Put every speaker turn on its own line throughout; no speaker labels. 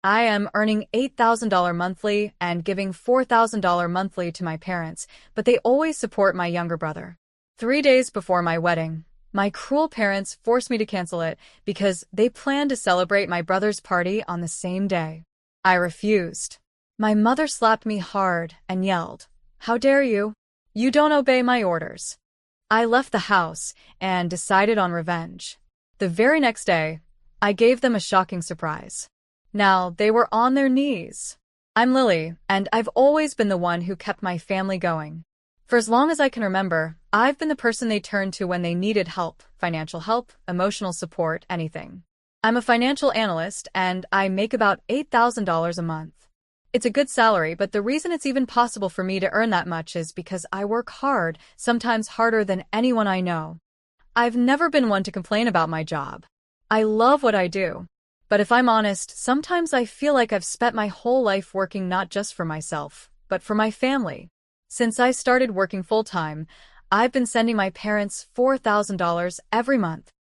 I am earning $8,000 monthly and giving $4,000 monthly to my parents, but they always support my younger brother. 3 days before my wedding, my cruel parents forced me to cancel it because they planned to celebrate my brother's party on the same day. I refused. My mother slapped me hard and yelled, "How dare you? You don't obey my orders." I left the house and decided on revenge. The very next day, I gave them a shocking surprise. Now they were on their knees. I'm Lily, and I've always been the one who kept my family going. For as long as I can remember, I've been the person they turned to when they needed help, financial help, emotional support, anything. I'm a financial analyst, and I make about $8,000 a month. It's a good salary, but the reason it's even possible for me to earn that much is because I work hard, sometimes harder than anyone I know. I've never been one to complain about my job. I love what I do. But if I'm honest, sometimes I feel like I've spent my whole life working not just for myself, but for my family. Since I started working full-time, I've been sending my parents $4,000 every month.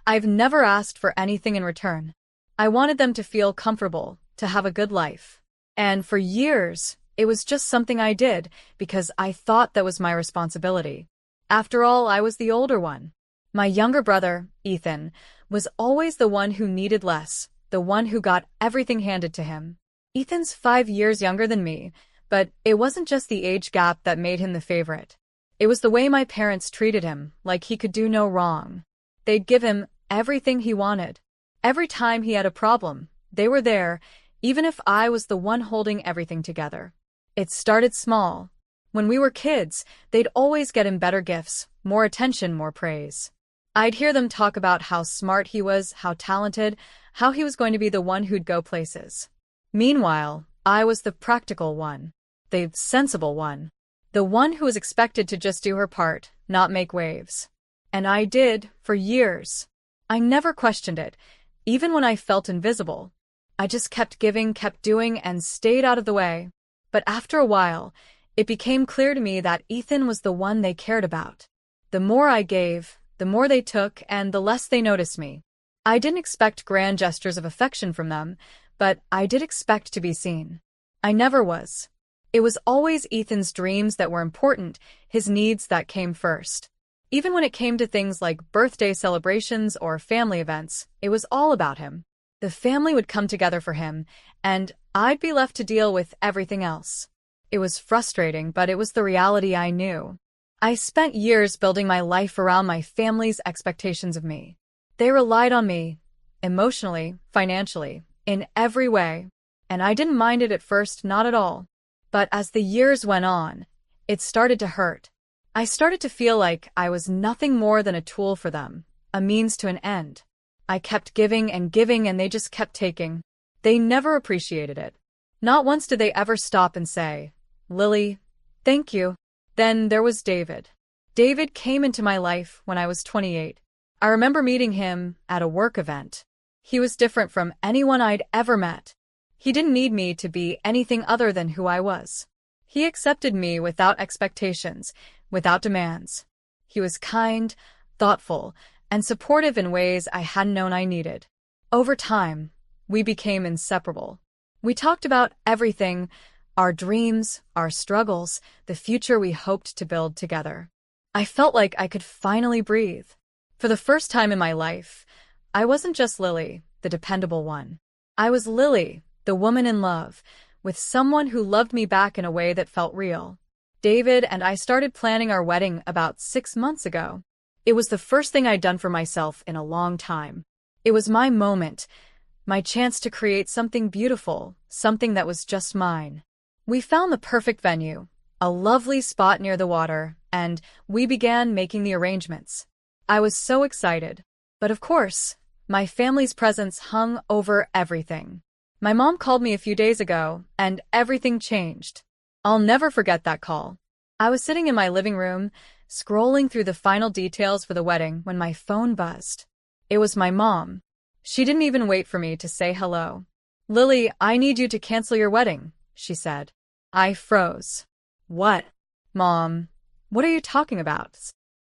I've never asked for anything in return. I wanted them to feel comfortable, to have a good life. And for years, it was just something I did because I thought that was my responsibility. After all, I was the older one. My younger brother, Ethan, was always the one who needed less, the one who got everything handed to him. Ethan's 5 years younger than me, but it wasn't just the age gap that made him the favorite. It was the way my parents treated him, like he could do no wrong. They'd give him everything he wanted. Every time he had a problem, they were there, even if I was the one holding everything together. It started small. When we were kids, they'd always get him better gifts, more attention, more praise. I'd hear them talk about how smart he was, how talented, how he was going to be the one who'd go places. Meanwhile, I was the practical one, the sensible one, the one who was expected to just do her part, not make waves. And I did, for years. I never questioned it, even when I felt invisible. I just kept giving, kept doing, and stayed out of the way. But after a while, it became clear to me that Ethan was the one they cared about. The more I gave, the more they took, and the less they noticed me. I didn't expect grand gestures of affection from them, but I did expect to be seen. I never was. It was always Ethan's dreams that were important, his needs that came first. Even when it came to things like birthday celebrations or family events, it was all about him. The family would come together for him, and I'd be left to deal with everything else. It was frustrating, but it was the reality I knew. I spent years building my life around my family's expectations of me. They relied on me, emotionally, financially, in every way, and I didn't mind it at first, not at all. But as the years went on, it started to hurt. I started to feel like I was nothing more than a tool for them, a means to an end. I kept giving, and they just kept taking. They never appreciated it. Not once did they ever stop and say, "Lily, thank you." Then there was David. David came into my life when I was 28. I remember meeting him at a work event. He was different from anyone I'd ever met. He didn't need me to be anything other than who I was. He accepted me without expectations, without demands. He was kind, thoughtful, and supportive in ways I hadn't known I needed. Over time, we became inseparable. We talked about everything, our dreams, our struggles, the future we hoped to build together. I felt like I could finally breathe. For the first time in my life, I wasn't just Lily, the dependable one. I was Lily, the woman in love, with someone who loved me back in a way that felt real. David and I started planning our wedding about 6 months ago. It was the first thing I'd done for myself in a long time. It was my moment, my chance to create something beautiful, something that was just mine. We found the perfect venue, a lovely spot near the water, and we began making the arrangements. I was so excited. But of course, my family's presence hung over everything. My mom called me a few days ago, and everything changed. I'll never forget that call. I was sitting in my living room, scrolling through the final details for the wedding when my phone buzzed. It was my mom. She didn't even wait for me to say hello. "Lily, I need you to cancel your wedding," she said. I froze. "What? Mom, what are you talking about?"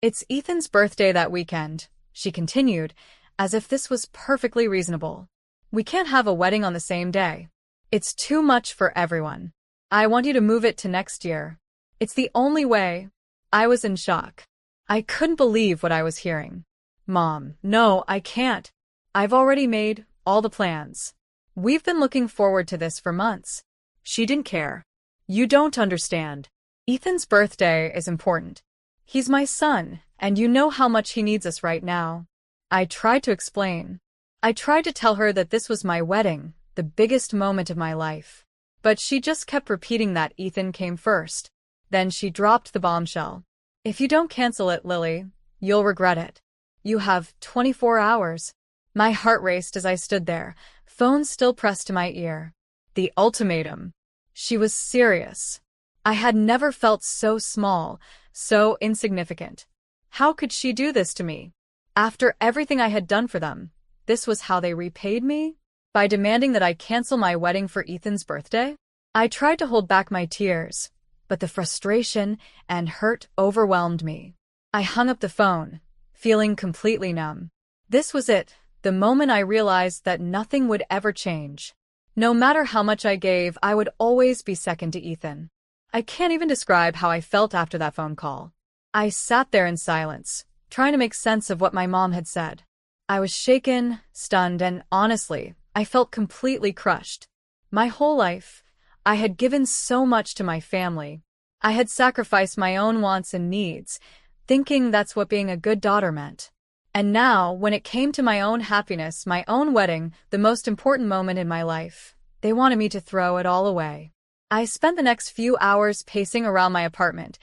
"It's Ethan's birthday that weekend," she continued, as if this was perfectly reasonable. "We can't have a wedding on the same day." It's too much for everyone. I want you to move it to next year. It's the only way. I was in shock. I couldn't believe what I was hearing. Mom, no, I can't. I've already made all the plans. We've been looking forward to this for months. She didn't care. You don't understand. Ethan's birthday is important. He's my son, and you know how much he needs us right now. I tried to explain. I tried to tell her that this was my wedding, the biggest moment of my life. But she just kept repeating that Ethan came first. Then she dropped the bombshell. If you don't cancel it, Lily, you'll regret it. You have 24 hours. My heart raced as I stood there, phone still pressed to my ear. The ultimatum. She was serious. I had never felt so small, so insignificant. How could she do this to me? After everything I had done for them, this was how they repaid me? By demanding that I cancel my wedding for Ethan's birthday? I tried to hold back my tears, but the frustration and hurt overwhelmed me. I hung up the phone, feeling completely numb. This was it, the moment I realized that nothing would ever change. No matter how much I gave, I would always be second to Ethan. I can't even describe how I felt after that phone call. I sat there in silence, trying to make sense of what my mom had said. I was shaken, stunned, and honestly, I felt completely crushed. My whole life, I had given so much to my family. I had sacrificed my own wants and needs, thinking that's what being a good daughter meant. And now, when it came to my own happiness, my own wedding, the most important moment in my life, they wanted me to throw it all away. I spent the next few hours pacing around my apartment,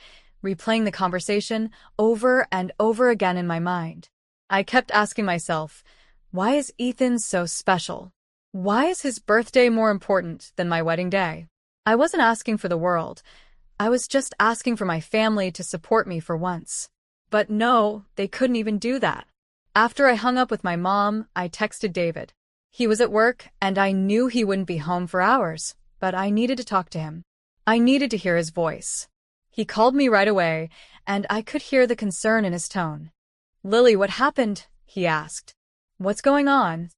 replaying the conversation over and over again in my mind. I kept asking myself, why is Ethan so special? Why is his birthday more important than my wedding day? I wasn't asking for the world. I was just asking for my family to support me for once. But no, they couldn't even do that. After I hung up with my mom, I texted David. He was at work, and I knew he wouldn't be home for hours, but I needed to talk to him. I needed to hear his voice. He called me right away, and I could hear the concern in his tone. Lily, what happened? He asked. What's going on?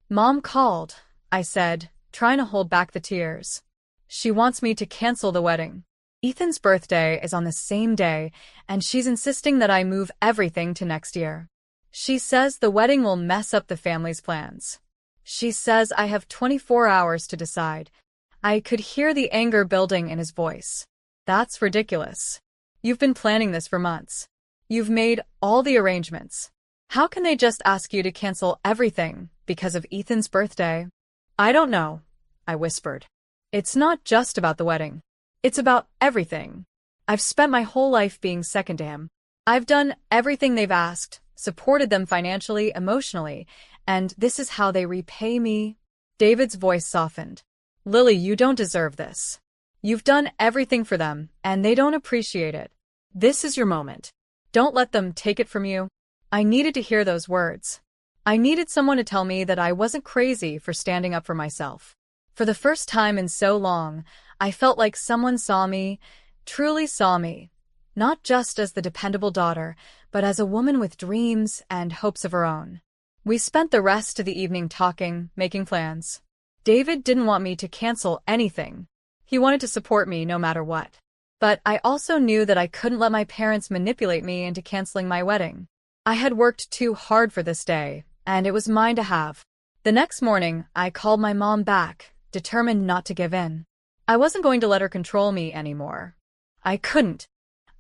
Mom called, I said, trying to hold back the tears. She wants me to cancel the wedding. Ethan's birthday is on the same day, and she's insisting that I move everything to next year. She says the wedding will mess up the family's plans. She says I have 24 hours to decide. I could hear the anger building in his voice. That's ridiculous. You've been planning this for months. You've made all the arrangements. How can they just ask you to cancel everything because of Ethan's birthday? I don't know, I whispered. It's not just about the wedding. It's about everything. I've spent my whole life being second to him. I've done everything they've asked, supported them financially, emotionally, and this is how they repay me. David's voice softened. Lily, you don't deserve this. You've done everything for them, and they don't appreciate it. This is your moment. Don't let them take it from you. I needed to hear those words. I needed someone to tell me that I wasn't crazy for standing up for myself. For the first time in so long, I felt like someone saw me, truly saw me, not just as the dependable daughter, but as a woman with dreams and hopes of her own. We spent the rest of the evening talking, making plans. David didn't want me to cancel anything. He wanted to support me no matter what. But I also knew that I couldn't let my parents manipulate me into canceling my wedding. I had worked too hard for this day, and it was mine to have. The next morning, I called my mom back, determined not to give in. I wasn't going to let her control me anymore. I couldn't.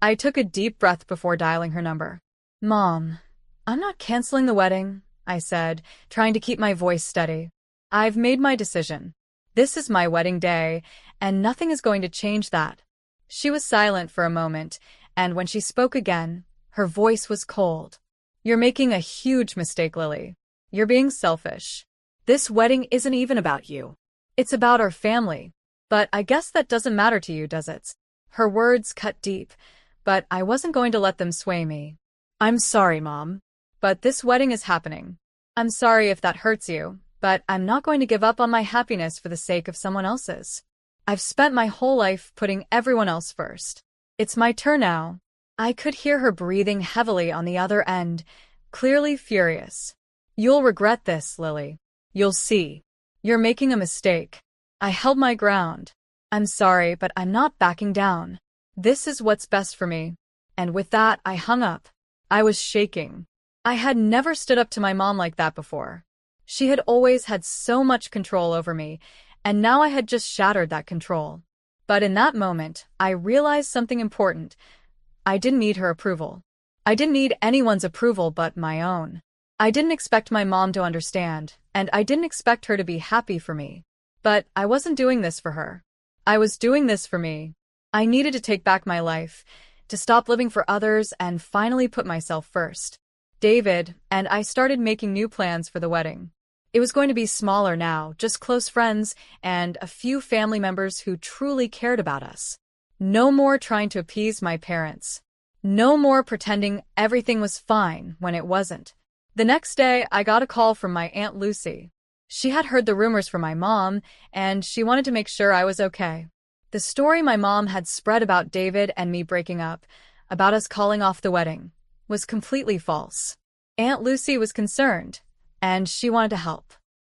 I took a deep breath before dialing her number. Mom, I'm not canceling the wedding, I said, trying to keep my voice steady. I've made my decision. This is my wedding day, and nothing is going to change that. She was silent for a moment, and when she spoke again, her voice was cold. You're making a huge mistake, Lily. You're being selfish. This wedding isn't even about you. It's about our family. But I guess that doesn't matter to you, does it? Her words cut deep, but I wasn't going to let them sway me. I'm sorry, Mom, but this wedding is happening. I'm sorry if that hurts you, but I'm not going to give up on my happiness for the sake of someone else's. I've spent my whole life putting everyone else first. It's my turn now. I could hear her breathing heavily on the other end, clearly furious. You'll regret this, Lily. You'll see. You're making a mistake. I held my ground. I'm sorry, but I'm not backing down. This is what's best for me. And with that, I hung up. I was shaking. I had never stood up to my mom like that before. She had always had so much control over me, and now I had just shattered that control. But in that moment, I realized something important. I didn't need her approval. I didn't need anyone's approval but my own. I didn't expect my mom to understand, and I didn't expect her to be happy for me. But I wasn't doing this for her. I was doing this for me. I needed to take back my life, to stop living for others and finally put myself first. David and I started making new plans for the wedding. It was going to be smaller now, just close friends and a few family members who truly cared about us. No more trying to appease my parents. No more pretending everything was fine when it wasn't. The next day, I got a call from my Aunt Lucy. She had heard the rumors from my mom, and she wanted to make sure I was okay. The story my mom had spread about David and me breaking up, about us calling off the wedding, was completely false. Aunt Lucy was concerned, and she wanted to help.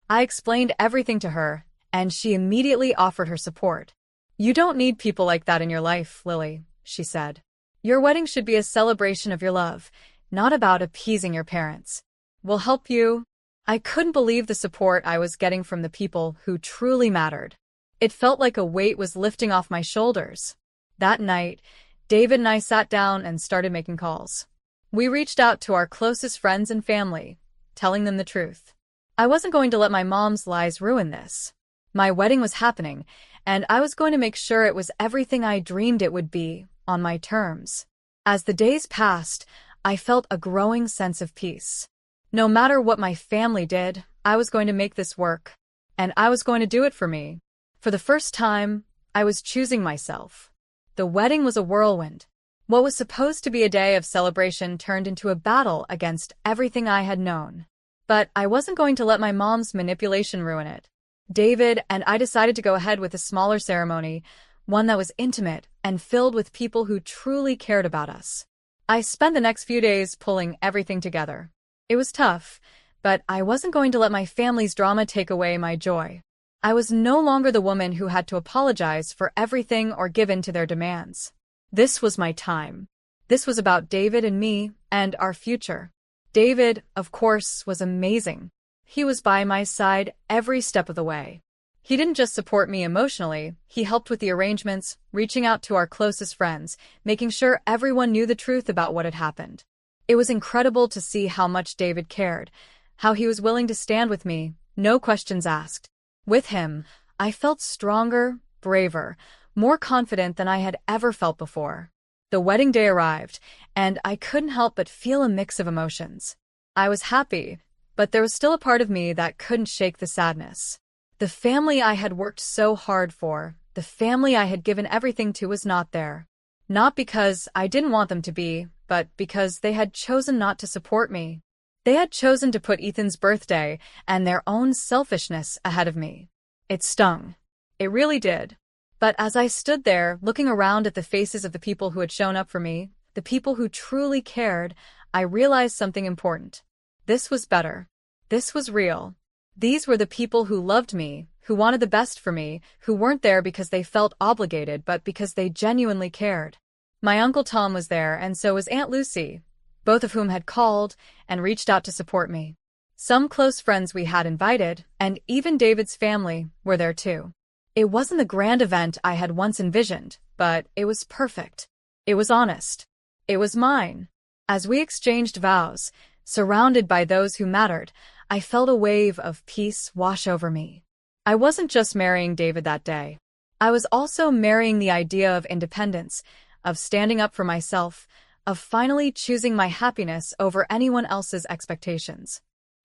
I explained everything to her, and she immediately offered her support. "You don't need people like that in your life, Lily," she said. "Your wedding should be a celebration of your love, not about appeasing your parents. We'll help you." I couldn't believe the support I was getting from the people who truly mattered. It felt like a weight was lifting off my shoulders. That night, David and I sat down and started making calls. We reached out to our closest friends and family, telling them the truth. I wasn't going to let my mom's lies ruin this. My wedding was happening, and I was going to make sure it was everything I dreamed it would be, on my terms. As the days passed, I felt a growing sense of peace. No matter what my family did, I was going to make this work, and I was going to do it for me. For the first time, I was choosing myself. The wedding was a whirlwind. What was supposed to be a day of celebration turned into a battle against everything I had known. But I wasn't going to let my mom's manipulation ruin it. David and I decided to go ahead with a smaller ceremony, one that was intimate and filled with people who truly cared about us. I spent the next few days pulling everything together. It was tough, but I wasn't going to let my family's drama take away my joy. I was no longer the woman who had to apologize for everything or give in to their demands. This was my time. This was about David and me and our future. David, of course, was amazing. He was by my side every step of the way. He didn't just support me emotionally, he helped with the arrangements, reaching out to our closest friends, making sure everyone knew the truth about what had happened. It was incredible to see how much David cared, how he was willing to stand with me, no questions asked. With him, I felt stronger, braver, more confident than I had ever felt before. The wedding day arrived, and I couldn't help but feel a mix of emotions. I was happy, but there was still a part of me that couldn't shake the sadness. The family I had worked so hard for, the family I had given everything to, was not there. Not because I didn't want them to be, but because they had chosen not to support me. They had chosen to put Ethan's birthday and their own selfishness ahead of me. It stung. It really did. But as I stood there, looking around at the faces of the people who had shown up for me, the people who truly cared, I realized something important. This was better. This was real. These were the people who loved me, who wanted the best for me, who weren't there because they felt obligated but because they genuinely cared. My Uncle Tom was there, and so was Aunt Lucy, both of whom had called and reached out to support me. Some close friends we had invited, and even David's family, were there too. It wasn't the grand event I had once envisioned, but it was perfect. It was honest. It was mine. As we exchanged vows, surrounded by those who mattered, I felt a wave of peace wash over me. I wasn't just marrying David that day. I was also marrying the idea of independence, of standing up for myself, of finally choosing my happiness over anyone else's expectations.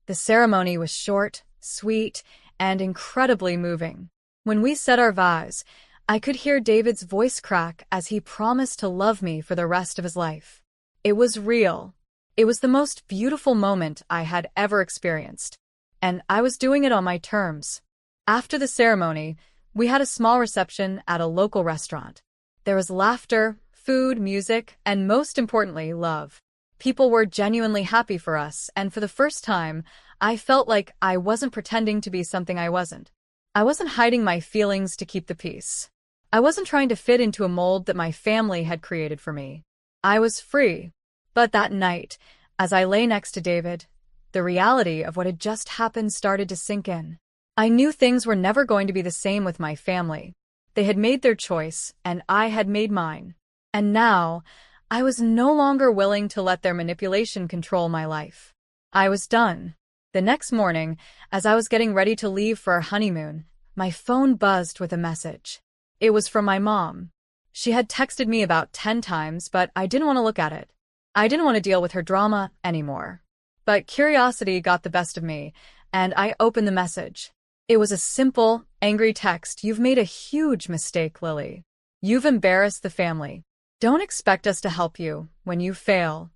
The ceremony was short, sweet, and incredibly moving. When we said our vows, I could hear David's voice crack as he promised to love me for the rest of his life. It was real. It was the most beautiful moment I had ever experienced, and I was doing it on my terms. After the ceremony, we had a small reception at a local restaurant. There was laughter, food, music, and most importantly, love. People were genuinely happy for us, and for the first time, I felt like I wasn't pretending to be something I wasn't. I wasn't hiding my feelings to keep the peace. I wasn't trying to fit into a mold that my family had created for me. I was free. But that night, as I lay next to David, the reality of what had just happened started to sink in. I knew things were never going to be the same with my family. They had made their choice, and I had made mine. And now, I was no longer willing to let their manipulation control my life. I was done. The next morning, as I was getting ready to leave for our honeymoon, my phone buzzed with a message. It was from my mom. She had texted me about 10 times, but I didn't want to look at it. I didn't want to deal with her drama anymore. But curiosity got the best of me, and I opened the message. It was a simple, angry text. "You've made a huge mistake, Lily. You've embarrassed the family. Don't expect us to help you when you fail."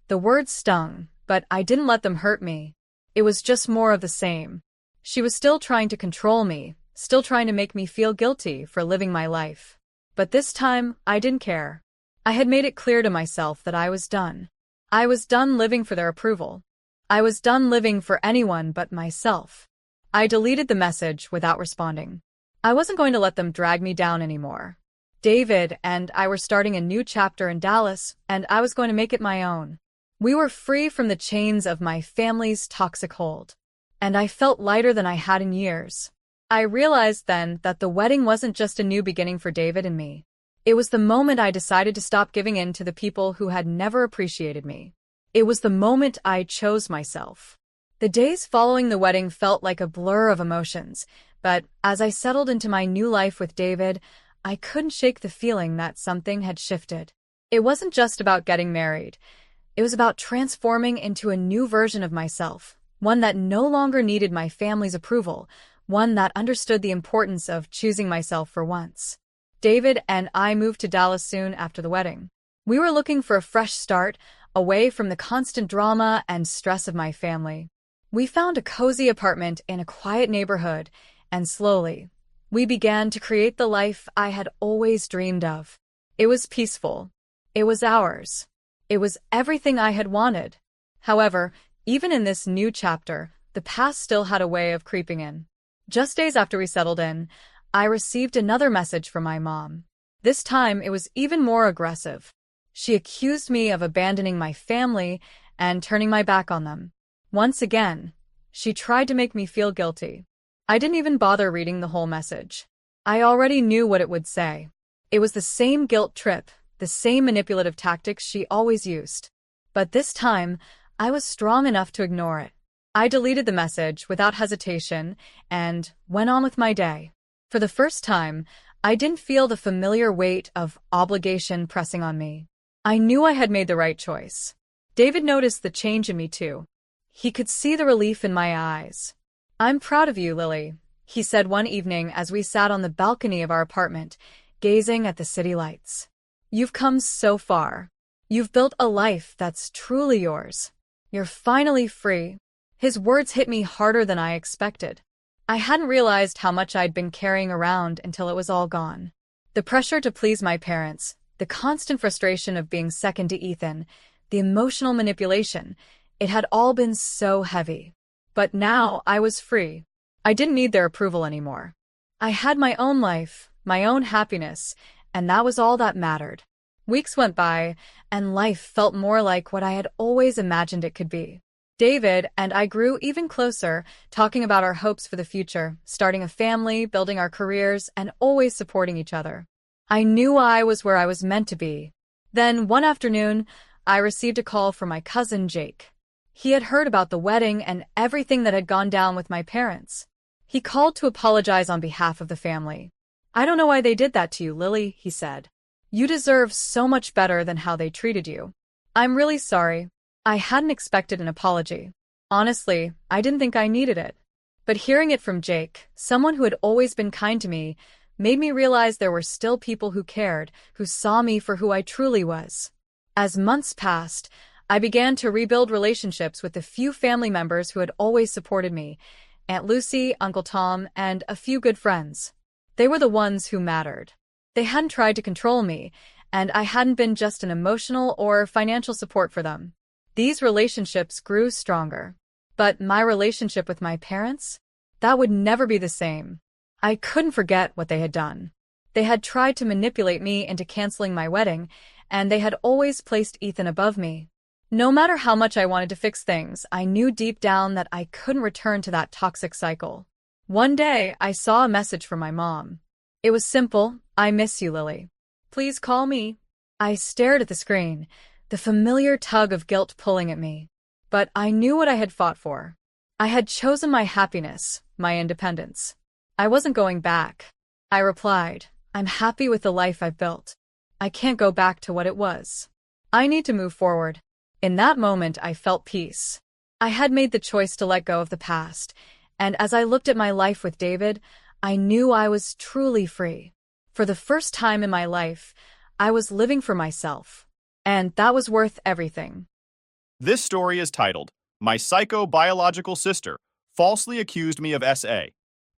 The words stung, but I didn't let them hurt me. It was just more of the same. She was still trying to control me, still trying to make me feel guilty for living my life. But this time, I didn't care. I had made it clear to myself that I was done. I was done living for their approval. I was done living for anyone but myself. I deleted the message without responding. I wasn't going to let them drag me down anymore. David and I were starting a new chapter in Dallas, and I was going to make it my own. We were free from the chains of my family's toxic hold. And I felt lighter than I had in years. I realized then that the wedding wasn't just a new beginning for David and me. It was the moment I decided to stop giving in to the people who had never appreciated me. It was the moment I chose myself. The days following the wedding felt like a blur of emotions, but as I settled into my new life with David, I couldn't shake the feeling that something had shifted. It wasn't just about getting married. It was about transforming into a new version of myself, one that no longer needed my family's approval, one that understood the importance of choosing myself for once. David and I moved to Dallas soon after the wedding. We were looking for a fresh start, away from the constant drama and stress of my family. We found a cozy apartment in a quiet neighborhood, and slowly, we began to create the life I had always dreamed of. It was peaceful. It was ours. It was everything I had wanted. However, even in this new chapter, the past still had a way of creeping in. Just days after we settled in, I received another message from my mom. This time, it was even more aggressive. She accused me of abandoning my family and turning my back on them. Once again, she tried to make me feel guilty. I didn't even bother reading the whole message. I already knew what it would say. It was the same guilt trip, the same manipulative tactics she always used. But this time, I was strong enough to ignore it. I deleted the message without hesitation and went on with my day. For the first time, I didn't feel the familiar weight of obligation pressing on me. I knew I had made the right choice. David noticed the change in me too. He could see the relief in my eyes. "I'm proud of you, Lily," he said one evening as we sat on the balcony of our apartment, gazing at the city lights. "You've come so far. You've built a life that's truly yours. You're finally free." His words hit me harder than I expected. I hadn't realized how much I'd been carrying around until it was all gone. The pressure to please my parents, the constant frustration of being second to Ethan, the emotional manipulation, it had all been so heavy. But now I was free. I didn't need their approval anymore. I had my own life, my own happiness, and that was all that mattered. Weeks went by, and life felt more like what I had always imagined it could be. David and I grew even closer, talking about our hopes for the future, starting a family, building our careers, and always supporting each other. I knew I was where I was meant to be. Then, one afternoon, I received a call from my cousin Jake. He had heard about the wedding and everything that had gone down with my parents. He called to apologize on behalf of the family. "I don't know why they did that to you, Lily," he said. "You deserve so much better than how they treated you. I'm really sorry." I hadn't expected an apology. Honestly, I didn't think I needed it. But hearing it from Jake, someone who had always been kind to me, made me realize there were still people who cared, who saw me for who I truly was. As months passed, I began to rebuild relationships with the few family members who had always supported me, Aunt Lucy, Uncle Tom, and a few good friends. They were the ones who mattered. They hadn't tried to control me, and I hadn't been just an emotional or financial support for them. These relationships grew stronger. But my relationship with my parents? That would never be the same. I couldn't forget what they had done. They had tried to manipulate me into canceling my wedding, and they had always placed Ethan above me. No matter how much I wanted to fix things, I knew deep down that I couldn't return to that toxic cycle. One day, I saw a message from my mom. It was simple: "I miss you, Lily. Please call me." I stared at the screen, the familiar tug of guilt pulling at me. But I knew what I had fought for. I had chosen my happiness, my independence. I wasn't going back. I replied, "I'm happy with the life I've built. I can't go back to what it was. I need to move forward." In that moment, I felt peace. I had made the choice to let go of the past, and as I looked at my life with David, I knew I was truly free. For the first time in my life, I was living for myself, and that was worth everything.
This story is titled, "My Psycho-Biological Sister Falsely Accused Me of SA.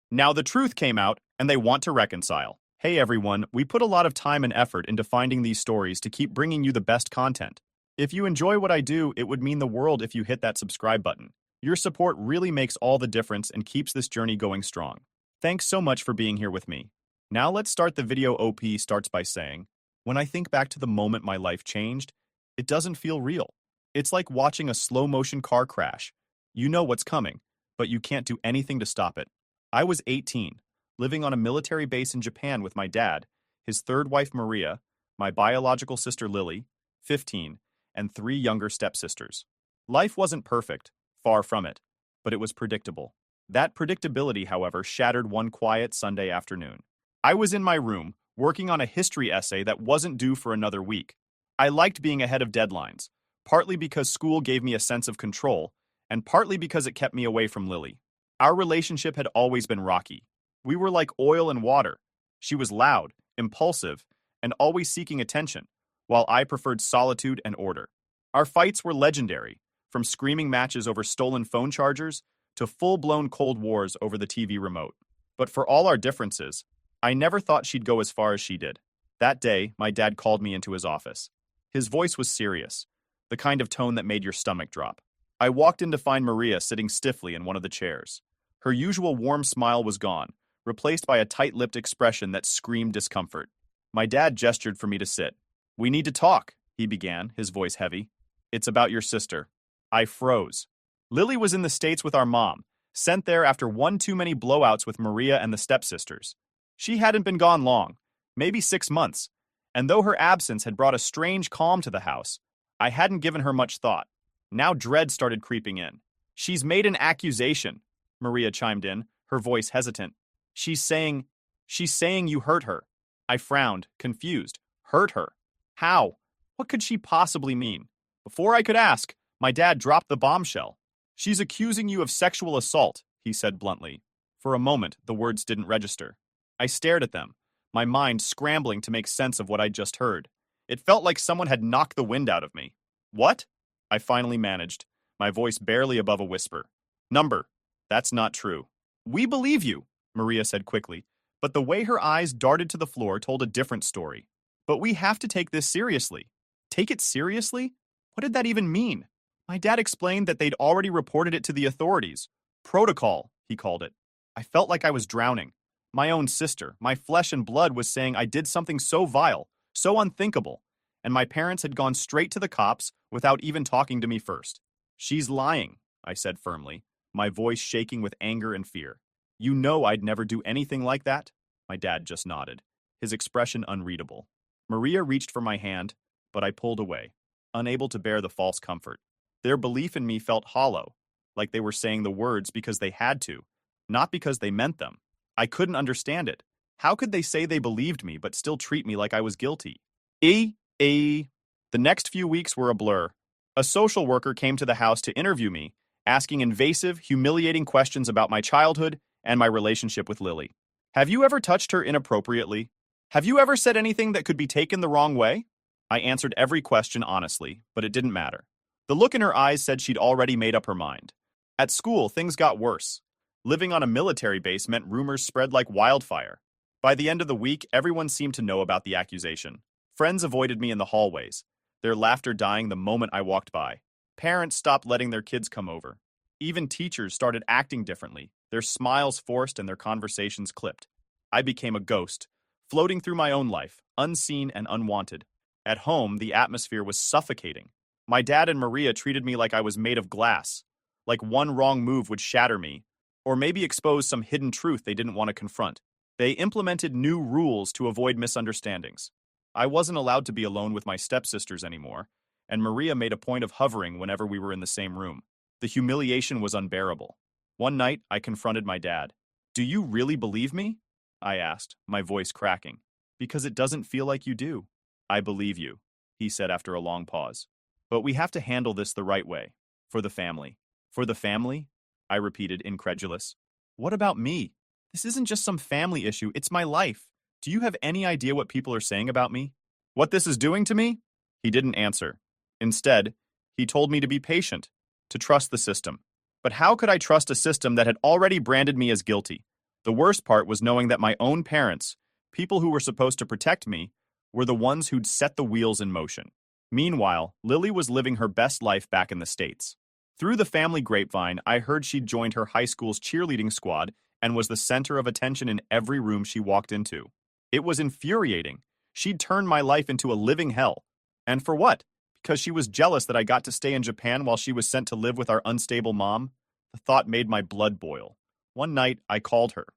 Now the truth came out, and they want to reconcile." Hey everyone, we put a lot of time and effort into finding these stories to keep bringing you the best content. If you enjoy what I do, it would mean the world if you hit that subscribe button. Your support really makes all the difference and keeps this journey going strong. Thanks so much for being here with me. Now let's start the video. OP starts by saying, "When I think back to the moment my life changed, it doesn't feel real. It's like watching a slow-motion car crash. You know what's coming, but you can't do anything to stop it. I was 18, living on a military base in Japan with my dad, his third wife Maria, my biological sister Lily, 15, and 3 younger stepsisters. Life wasn't perfect, far from it, but it was predictable. That predictability, however, shattered one quiet Sunday afternoon. I was in my room, working on a history essay that wasn't due for another week. I liked being ahead of deadlines, partly because school gave me a sense of control, and partly because it kept me away from Lily. Our relationship had always been rocky. We were like oil and water. She was loud, impulsive, and always seeking attention, while I preferred solitude and order. Our fights were legendary, from screaming matches over stolen phone chargers to full-blown Cold Wars over the TV remote. But for all our differences, I never thought she'd go as far as she did. That day, my dad called me into his office. His voice was serious, the kind of tone that made your stomach drop. I walked in to find Maria sitting stiffly in one of the chairs. Her usual warm smile was gone, replaced by a tight-lipped expression that screamed discomfort. My dad gestured for me to sit. "We need to talk," he began, his voice heavy. "It's about your sister." I froze. Lily was in the States with our mom, sent there after one too many blowouts with Maria and the stepsisters. She hadn't been gone long, maybe 6 months, and though her absence had brought a strange calm to the house, I hadn't given her much thought. Now dread started creeping in. "She's made an accusation," Maria chimed in, her voice hesitant. She's saying you hurt her." I frowned, confused. Hurt her? How? What could she possibly mean? Before I could ask, my dad dropped the bombshell. "She's accusing you of sexual assault," he said bluntly. For a moment, the words didn't register. I stared at them, my mind scrambling to make sense of what I'd just heard. It felt like someone had knocked the wind out of me. "What?" I finally managed, my voice barely above a whisper. "Number. That's not true." "We believe you," Maria said quickly, but the way her eyes darted to the floor told a different story. "But we have to take this seriously." Take it seriously? What did that even mean? My dad explained that they'd already reported it to the authorities. Protocol, he called it. I felt like I was drowning. My own sister, my flesh and blood, was saying I did something so vile, so unthinkable, and my parents had gone straight to the cops without even talking to me first. "She's lying," I said firmly, my voice shaking with anger and fear. "You know I'd never do anything like that?" My dad just nodded, his expression unreadable. Maria reached for my hand, but I pulled away, unable to bear the false comfort. Their belief in me felt hollow, like they were saying the words because they had to, not because they meant them. I couldn't understand it. How could they say they believed me but still treat me like I was guilty? The next few weeks were a blur. A social worker came to the house to interview me, asking invasive, humiliating questions about my childhood and my relationship with Lily. "Have you ever touched her inappropriately? Have you ever said anything that could be taken the wrong way?" I answered every question honestly, but it didn't matter. The look in her eyes said she'd already made up her mind. At school, things got worse. Living on a military base meant rumors spread like wildfire. By the end of the week, everyone seemed to know about the accusation. Friends avoided me in the hallways, their laughter dying the moment I walked by. Parents stopped letting their kids come over. Even teachers started acting differently, their smiles forced and their conversations clipped. I became a ghost, floating through my own life, unseen and unwanted. At home, the atmosphere was suffocating. My dad and Maria treated me like I was made of glass, like one wrong move would shatter me, or maybe expose some hidden truth they didn't want to confront. They implemented new rules to avoid misunderstandings. I wasn't allowed to be alone with my stepsisters anymore, and Maria made a point of hovering whenever we were in the same room. The humiliation was unbearable. One night, I confronted my dad. "Do you really believe me?" I asked, my voice cracking. "Because it doesn't feel like you do." "I believe you," he said after a long pause. "But we have to handle this the right way. For the family." "For the family?" I repeated, incredulous. "What about me? This isn't just some family issue, it's my life. Do you have any idea what people are saying about me? What this is doing to me?" He didn't answer. Instead, he told me to be patient, to trust the system. But how could I trust a system that had already branded me as guilty? The worst part was knowing that my own parents, people who were supposed to protect me, were the ones who'd set the wheels in motion. Meanwhile, Lily was living her best life back in the States. Through the family grapevine, I heard she'd joined her high school's cheerleading squad and was the center of attention in every room she walked into. It was infuriating. She'd turned my life into a living hell. And for what? Because she was jealous that I got to stay in Japan while she was sent to live with our unstable mom? The thought made my blood boil. One night, I called her.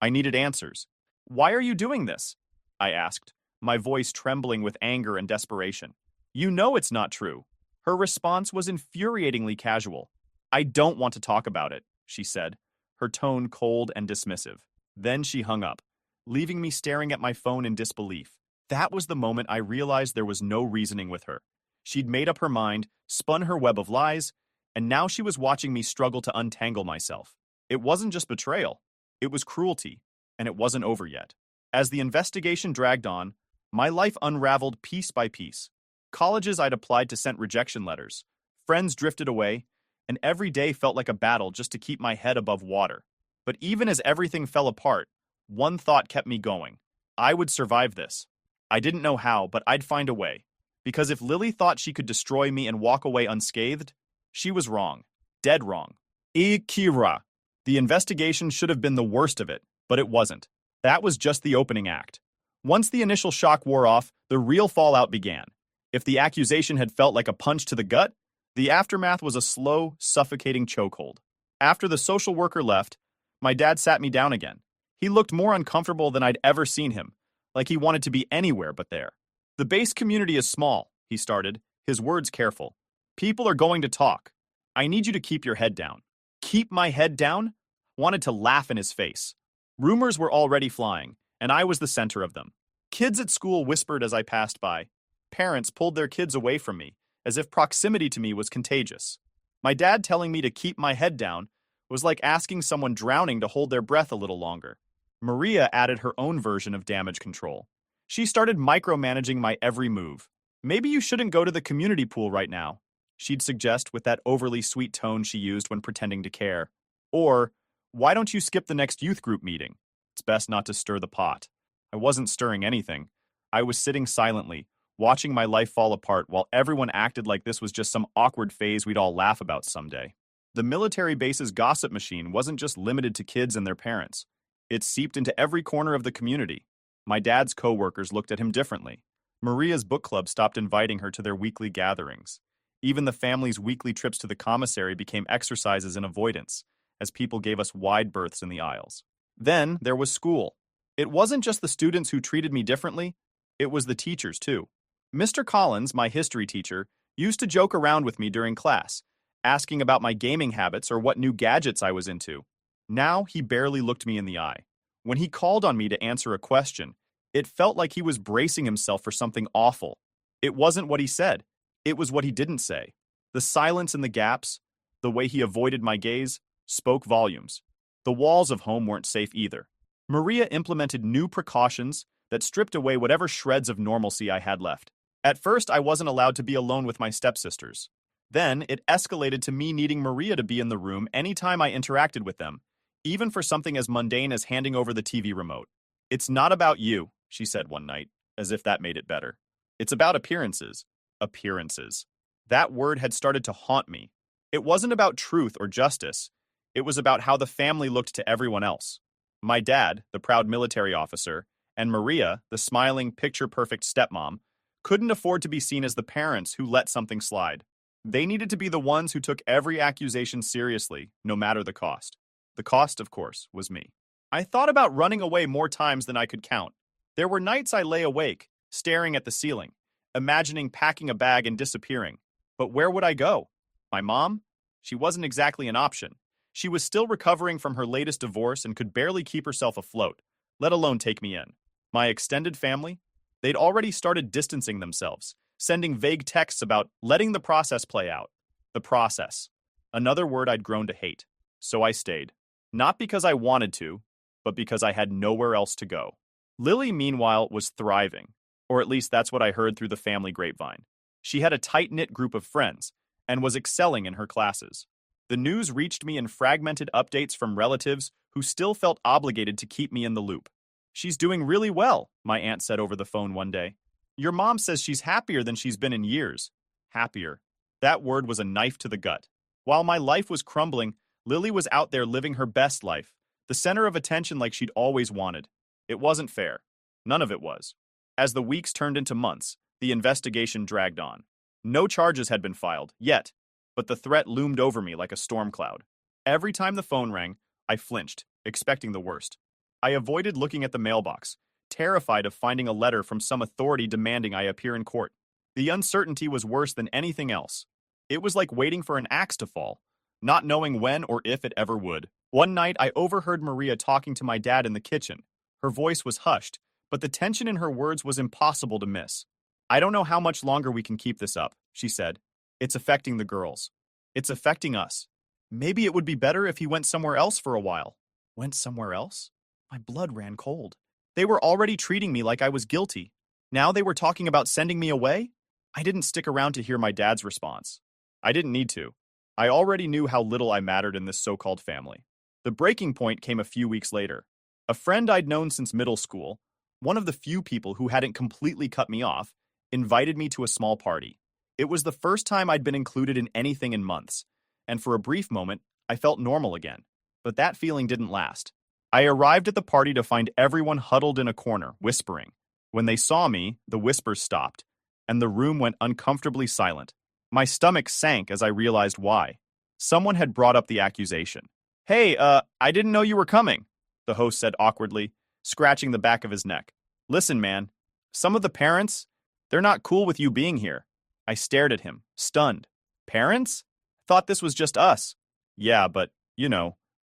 I needed answers. "Why are you doing this?" I asked, my voice trembling with anger and desperation. "You know it's not true." Her response was infuriatingly casual. "I don't want to talk about it," she said, her tone cold and dismissive. Then she hung up, leaving me staring at my phone in disbelief. That was the moment I realized there was no reasoning with her. She'd made up her mind, spun her web of lies, and now she was watching me struggle to untangle myself. It wasn't just betrayal. It was cruelty, and it wasn't over yet. As the investigation dragged on, my life unraveled piece by piece. Colleges I'd applied to sent rejection letters. Friends drifted away, and every day felt like a battle just to keep my head above water. But even as everything fell apart, one thought kept me going. I would survive this. I didn't know how, but I'd find a way. Because if Lily thought she could destroy me and walk away unscathed, she was wrong. Dead wrong. Kira. The investigation should have been the worst of it, but it wasn't. That was just the opening act. Once the initial shock wore off, the real fallout began. If the accusation had felt like a punch to the gut, the aftermath was a slow, suffocating chokehold. After the social worker left, my dad sat me down again. He looked more uncomfortable than I'd ever seen him, like he wanted to be anywhere but there. "The base community is small," he started, his words careful. "People are going to talk. I need you to keep your head down." Keep my head down? Wanted to laugh in his face. Rumors were already flying, and I was the center of them. Kids at school whispered as I passed by. Parents pulled their kids away from me, as if proximity to me was contagious. My dad telling me to keep my head down was like asking someone drowning to hold their breath a little longer. Maria added her own version of damage control. She started micromanaging my every move. "Maybe you shouldn't go to the community pool right now," she'd suggest with that overly sweet tone she used when pretending to care. Or, "Why don't you skip the next youth group meeting? It's best not to stir the pot." I wasn't stirring anything. I was sitting silently, watching my life fall apart while everyone acted like this was just some awkward phase we'd all laugh about someday. The military base's gossip machine wasn't just limited to kids and their parents. It seeped into every corner of the community. My dad's coworkers looked at him differently. Maria's book club stopped inviting her to their weekly gatherings. Even the family's weekly trips to the commissary became exercises in avoidance, as people gave us wide berths in the aisles. Then there was school. It wasn't just the students who treated me differently, it was the teachers too. Mr. Collins, my history teacher, used to joke around with me during class, asking about my gaming habits or what new gadgets I was into. Now he barely looked me in the eye. When he called on me to answer a question, it felt like he was bracing himself for something awful. It wasn't what he said. It was what he didn't say. The silence in the gaps, the way he avoided my gaze, spoke volumes. The walls of home weren't safe either. Maria implemented new precautions that stripped away whatever shreds of normalcy I had left. At first, I wasn't allowed to be alone with my stepsisters. Then, it escalated to me needing Maria to be in the room anytime I interacted with them, even for something as mundane as handing over the TV remote. "It's not about you," she said one night, as if that made it better. "It's about appearances." Appearances. That word had started to haunt me. It wasn't about truth or justice. It was about how the family looked to everyone else. My dad, the proud military officer, and Maria, the smiling, picture-perfect stepmom, couldn't afford to be seen as the parents who let something slide. They needed to be the ones who took every accusation seriously, no matter the cost. The cost, of course, was me. I thought about running away more times than I could count. There were nights I lay awake, staring at the ceiling, imagining packing a bag and disappearing. But where would I go? My mom? She wasn't exactly an option. She was still recovering from her latest divorce and could barely keep herself afloat, let alone take me in. My extended family? They'd already started distancing themselves, sending vague texts about letting the process play out. The process. Another word I'd grown to hate. So I stayed. Not because I wanted to, but because I had nowhere else to go. Lily, meanwhile, was thriving, or at least that's what I heard through the family grapevine. She had a tight-knit group of friends and was excelling in her classes. The news reached me in fragmented updates from relatives who still felt obligated to keep me in the loop. "She's doing really well," my aunt said over the phone one day. "Your mom says she's happier than she's been in years." Happier. That word was a knife to the gut. While my life was crumbling, Lily was out there living her best life, the center of attention like she'd always wanted. It wasn't fair. None of it was. As the weeks turned into months, the investigation dragged on. No charges had been filed, yet, but the threat loomed over me like a storm cloud. Every time the phone rang, I flinched, expecting the worst. I avoided looking at the mailbox, terrified of finding a letter from some authority demanding I appear in court. The uncertainty was worse than anything else. It was like waiting for an axe to fall, not knowing when or if it ever would. One night, I overheard Maria talking to my dad in the kitchen. Her voice was hushed, but the tension in her words was impossible to miss. "I don't know how much longer we can keep this up," she said. "It's affecting the girls. It's affecting us. Maybe it would be better if he went somewhere else for a while." Went somewhere else? My blood ran cold. They were already treating me like I was guilty. Now they were talking about sending me away? I didn't stick around to hear my dad's response. I didn't need to. I already knew how little I mattered in this so-called family. The breaking point came a few weeks later. A friend I'd known since middle school, one of the few people who hadn't completely cut me off, invited me to a small party. It was the first time I'd been included in anything in months, and for a brief moment, I felt normal again. But that feeling didn't last. I arrived at the party to find everyone huddled in a corner, whispering. When they saw me, the whispers stopped, and the room went uncomfortably silent. My stomach sank as I realized why. Someone had brought up the accusation. "Hey, I didn't know you were coming," the host said awkwardly, scratching the back of his neck. "Listen, man, some of the parents, they're not cool with you being here." I stared at him, stunned. "Parents? Thought this was just us." "Yeah, but,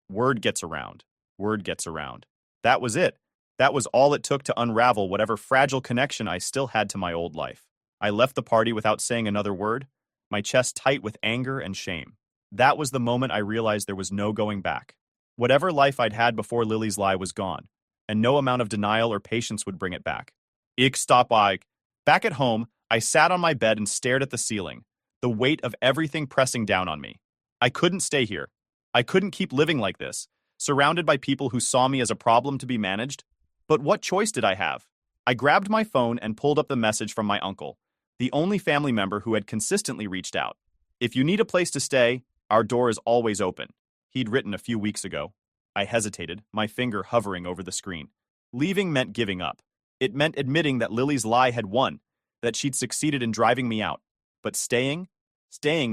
word gets around. Word gets around." That was it. That was all it took to unravel whatever fragile connection I still had to my old life. I left the party without saying another word, my chest tight with anger and shame. That was the moment I realized there was no going back. Whatever life I'd had before Lily's lie was gone, and no amount of denial or patience would bring it back. Ich stop I. Back at home, I sat on my bed and stared at the ceiling, the weight of everything pressing down on me. I couldn't stay here. I couldn't keep living like this, surrounded by people who saw me as a problem to be managed. But what choice did I have? I grabbed my phone and pulled up the message from my uncle, the only family member who had consistently reached out. "If you need a place to stay, our door is always open," he'd written a few weeks ago. I hesitated, my finger hovering over the screen. Leaving meant giving up. It meant admitting that Lily's lie had won, that she'd succeeded in driving me out. But staying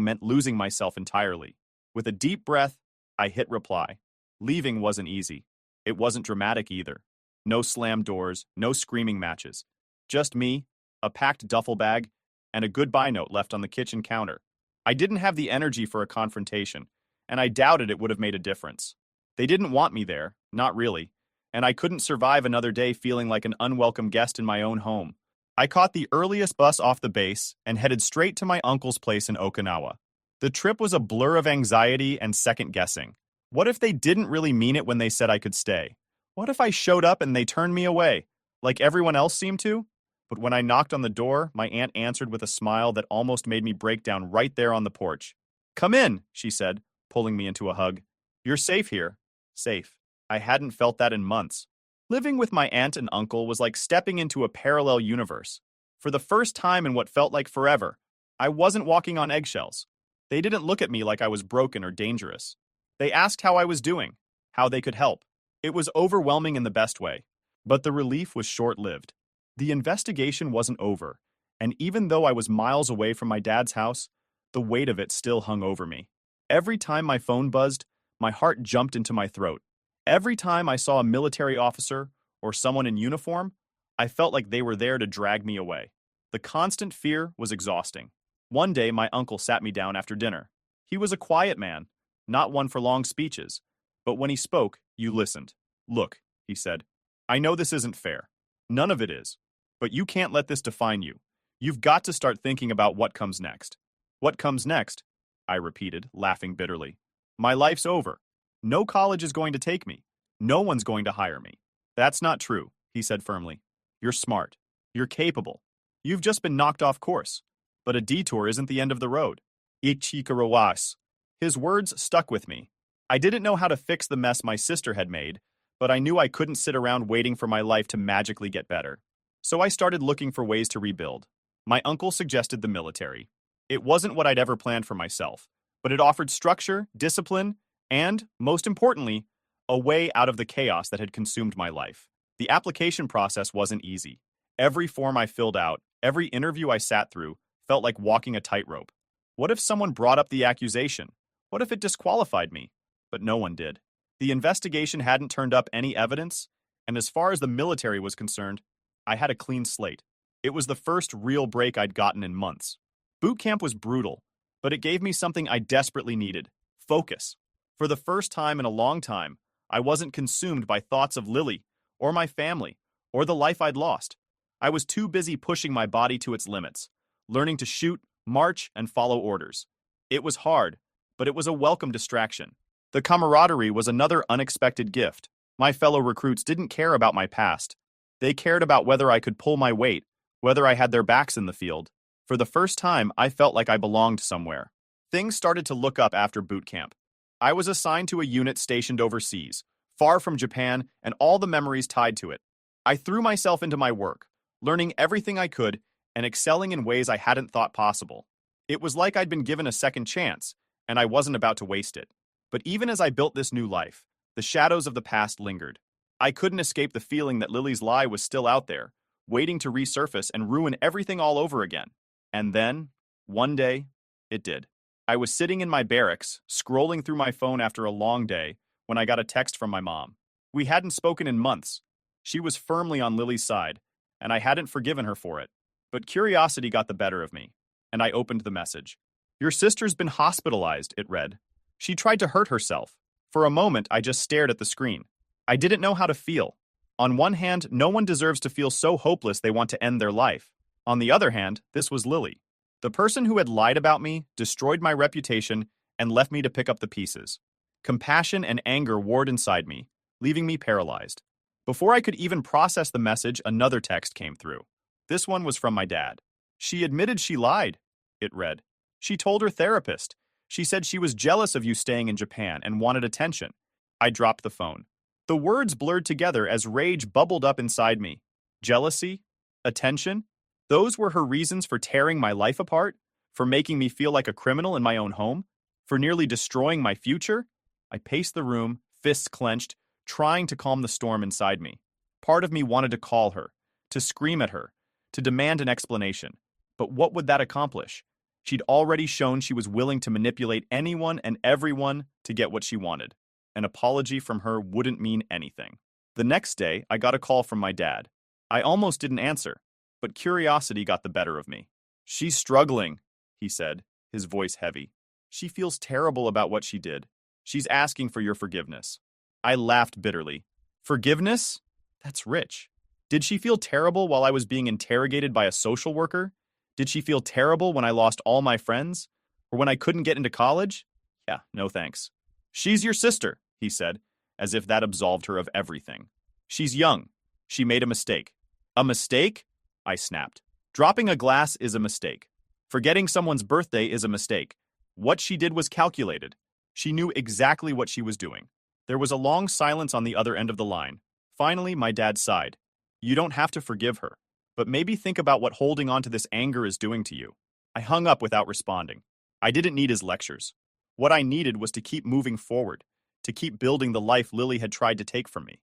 meant losing myself entirely. With a deep breath, I hit reply. Leaving wasn't easy. It wasn't dramatic either. No slammed doors, no screaming matches. Just me, a packed duffel bag, and a goodbye note left on the kitchen counter. I didn't have the energy for a confrontation, and I doubted it would have made a difference. They didn't want me there, not really, and I couldn't survive another day feeling like an unwelcome guest in my own home. I caught the earliest bus off the base and headed straight to my uncle's place in Okinawa. The trip was a blur of anxiety and second-guessing. What if they didn't really mean it when they said I could stay? What if I showed up and they turned me away, like everyone else seemed to? But when I knocked on the door, my aunt answered with a smile that almost made me break down right there on the porch. "Come in," she said, pulling me into a hug. "You're safe here." Safe. I hadn't felt that in months. Living with my aunt and uncle was like stepping into a parallel universe. For the first time in what felt like forever, I wasn't walking on eggshells. They didn't look at me like I was broken or dangerous. They asked how I was doing, how they could help. It was overwhelming in the best way, but the relief was short-lived. The investigation wasn't over, and even though I was miles away from my dad's house, the weight of it still hung over me. Every time my phone buzzed, my heart jumped into my throat. Every time I saw a military officer or someone in uniform, I felt like they were there to drag me away. The constant fear was exhausting. One day, my uncle sat me down after dinner. He was a quiet man, not one for long speeches, but when he spoke, you listened. Look, he said, I know this isn't fair. None of it is. But you can't let this define you. You've got to start thinking about what comes next. What comes next? I repeated, laughing bitterly. My life's over. No college is going to take me. No one's going to hire me. That's not true, he said firmly. You're smart. You're capable. You've just been knocked off course. But a detour isn't the end of the road. Ichikarawas. His words stuck with me. I didn't know how to fix the mess my sister had made, but I knew I couldn't sit around waiting for my life to magically get better. So I started looking for ways to rebuild. My uncle suggested the military. It wasn't what I'd ever planned for myself, but it offered structure, discipline, and, most importantly, a way out of the chaos that had consumed my life. The application process wasn't easy. Every form I filled out, every interview I sat through, felt like walking a tightrope. What if someone brought up the accusation? What if it disqualified me? But no one did. The investigation hadn't turned up any evidence, and as far as the military was concerned, I had a clean slate. It was the first real break I'd gotten in months. Boot camp was brutal, but it gave me something I desperately needed: focus. For the first time in a long time, I wasn't consumed by thoughts of Lily, or my family, or the life I'd lost. I was too busy pushing my body to its limits, learning to shoot, march, and follow orders. It was hard, but it was a welcome distraction. The camaraderie was another unexpected gift. My fellow recruits didn't care about my past. They cared about whether I could pull my weight, whether I had their backs in the field. For the first time, I felt like I belonged somewhere. Things started to look up after boot camp. I was assigned to a unit stationed overseas, far from Japan and all the memories tied to it. I threw myself into my work, learning everything I could and excelling in ways I hadn't thought possible. It was like I'd been given a second chance, and I wasn't about to waste it. But even as I built this new life, the shadows of the past lingered. I couldn't escape the feeling that Lily's lie was still out there, waiting to resurface and ruin everything all over again. And then, one day, it did. I was sitting in my barracks, scrolling through my phone after a long day, when I got a text from my mom. We hadn't spoken in months. She was firmly on Lily's side, and I hadn't forgiven her for it. But curiosity got the better of me, and I opened the message. Your sister's been hospitalized, it read. She tried to hurt herself. For a moment, I just stared at the screen. I didn't know how to feel. On one hand, no one deserves to feel so hopeless they want to end their life. On the other hand, this was Lily. The person who had lied about me, destroyed my reputation, and left me to pick up the pieces. Compassion and anger warred inside me, leaving me paralyzed. Before I could even process the message, another text came through. This one was from my dad. She admitted she lied, it read. She told her therapist. She said she was jealous of you staying in Japan and wanted attention. I dropped the phone. The words blurred together as rage bubbled up inside me. Jealousy? Attention? Those were her reasons for tearing my life apart? For making me feel like a criminal in my own home? For nearly destroying my future? I paced the room, fists clenched, trying to calm the storm inside me. Part of me wanted to call her, to scream at her, to demand an explanation. But what would that accomplish? She'd already shown she was willing to manipulate anyone and everyone to get what she wanted. An apology from her wouldn't mean anything. The next day, I got a call from my dad. I almost didn't answer, but curiosity got the better of me. She's struggling, he said, his voice heavy. She feels terrible about what she did. She's asking for your forgiveness. I laughed bitterly. Forgiveness? That's rich. Did she feel terrible while I was being interrogated by a social worker? Did she feel terrible when I lost all my friends? Or when I couldn't get into college? Yeah, no thanks. She's your sister, he said, as if that absolved her of everything. She's young. She made a mistake. A mistake? I snapped. Dropping a glass is a mistake. Forgetting someone's birthday is a mistake. What she did was calculated. She knew exactly what she was doing. There was a long silence on the other end of the line. Finally, my dad sighed. You don't have to forgive her, but maybe think about what holding on to this anger is doing to you. I hung up without responding. I didn't need his lectures. What I needed was to keep moving forward, to keep building the life Lily had tried to take from me.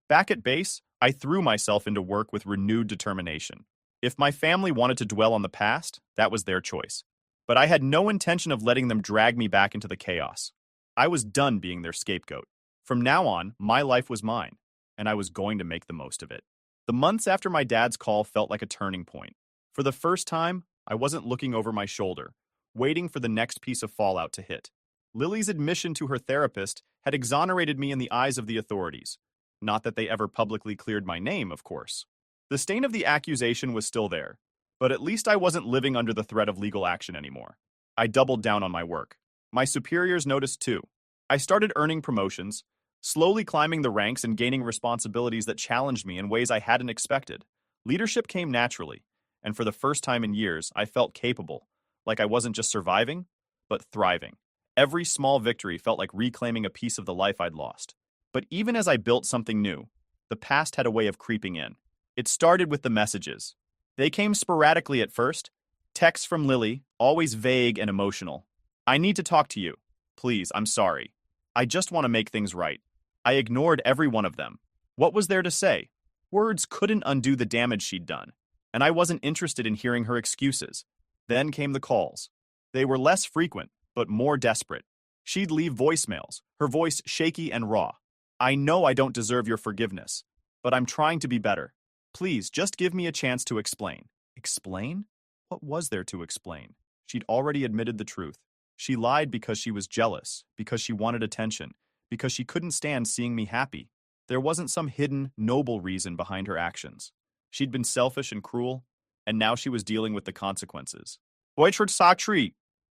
Back at base, I threw myself into work with renewed determination. If my family wanted to dwell on the past, that was their choice. But I had no intention of letting them drag me back into the chaos. I was done being their scapegoat. From now on, my life was mine, and I was going to make the most of it. The months after my dad's call felt like a turning point. For the first time, I wasn't looking over my shoulder, waiting for the next piece of fallout to hit. Lily's admission to her therapist had exonerated me in the eyes of the authorities. Not that they ever publicly cleared my name, of course. The stain of the accusation was still there, but at least I wasn't living under the threat of legal action anymore. I doubled down on my work. My superiors noticed too. I started earning promotions, slowly climbing the ranks and gaining responsibilities that challenged me in ways I hadn't expected. Leadership came naturally, and for the first time in years, I felt capable, like I wasn't just surviving, but thriving. Every small victory felt like reclaiming a piece of the life I'd lost. But even as I built something new, the past had a way of creeping in. It started with the messages. They came sporadically at first. Texts from Lily, always vague and emotional. "I need to talk to you. Please, I'm sorry. I just want to make things right." I ignored every one of them. What was there to say? Words couldn't undo the damage she'd done, and I wasn't interested in hearing her excuses. Then came the calls. They were less frequent, but more desperate. She'd leave voicemails, her voice shaky and raw. "I know I don't deserve your forgiveness, but I'm trying to be better. Please, just give me a chance to explain." Explain? What was there to explain? She'd already admitted the truth. She lied because she was jealous, because she wanted attention, because she couldn't stand seeing me happy. There wasn't some hidden, noble reason behind her actions. She'd been selfish and cruel, and now she was dealing with the consequences.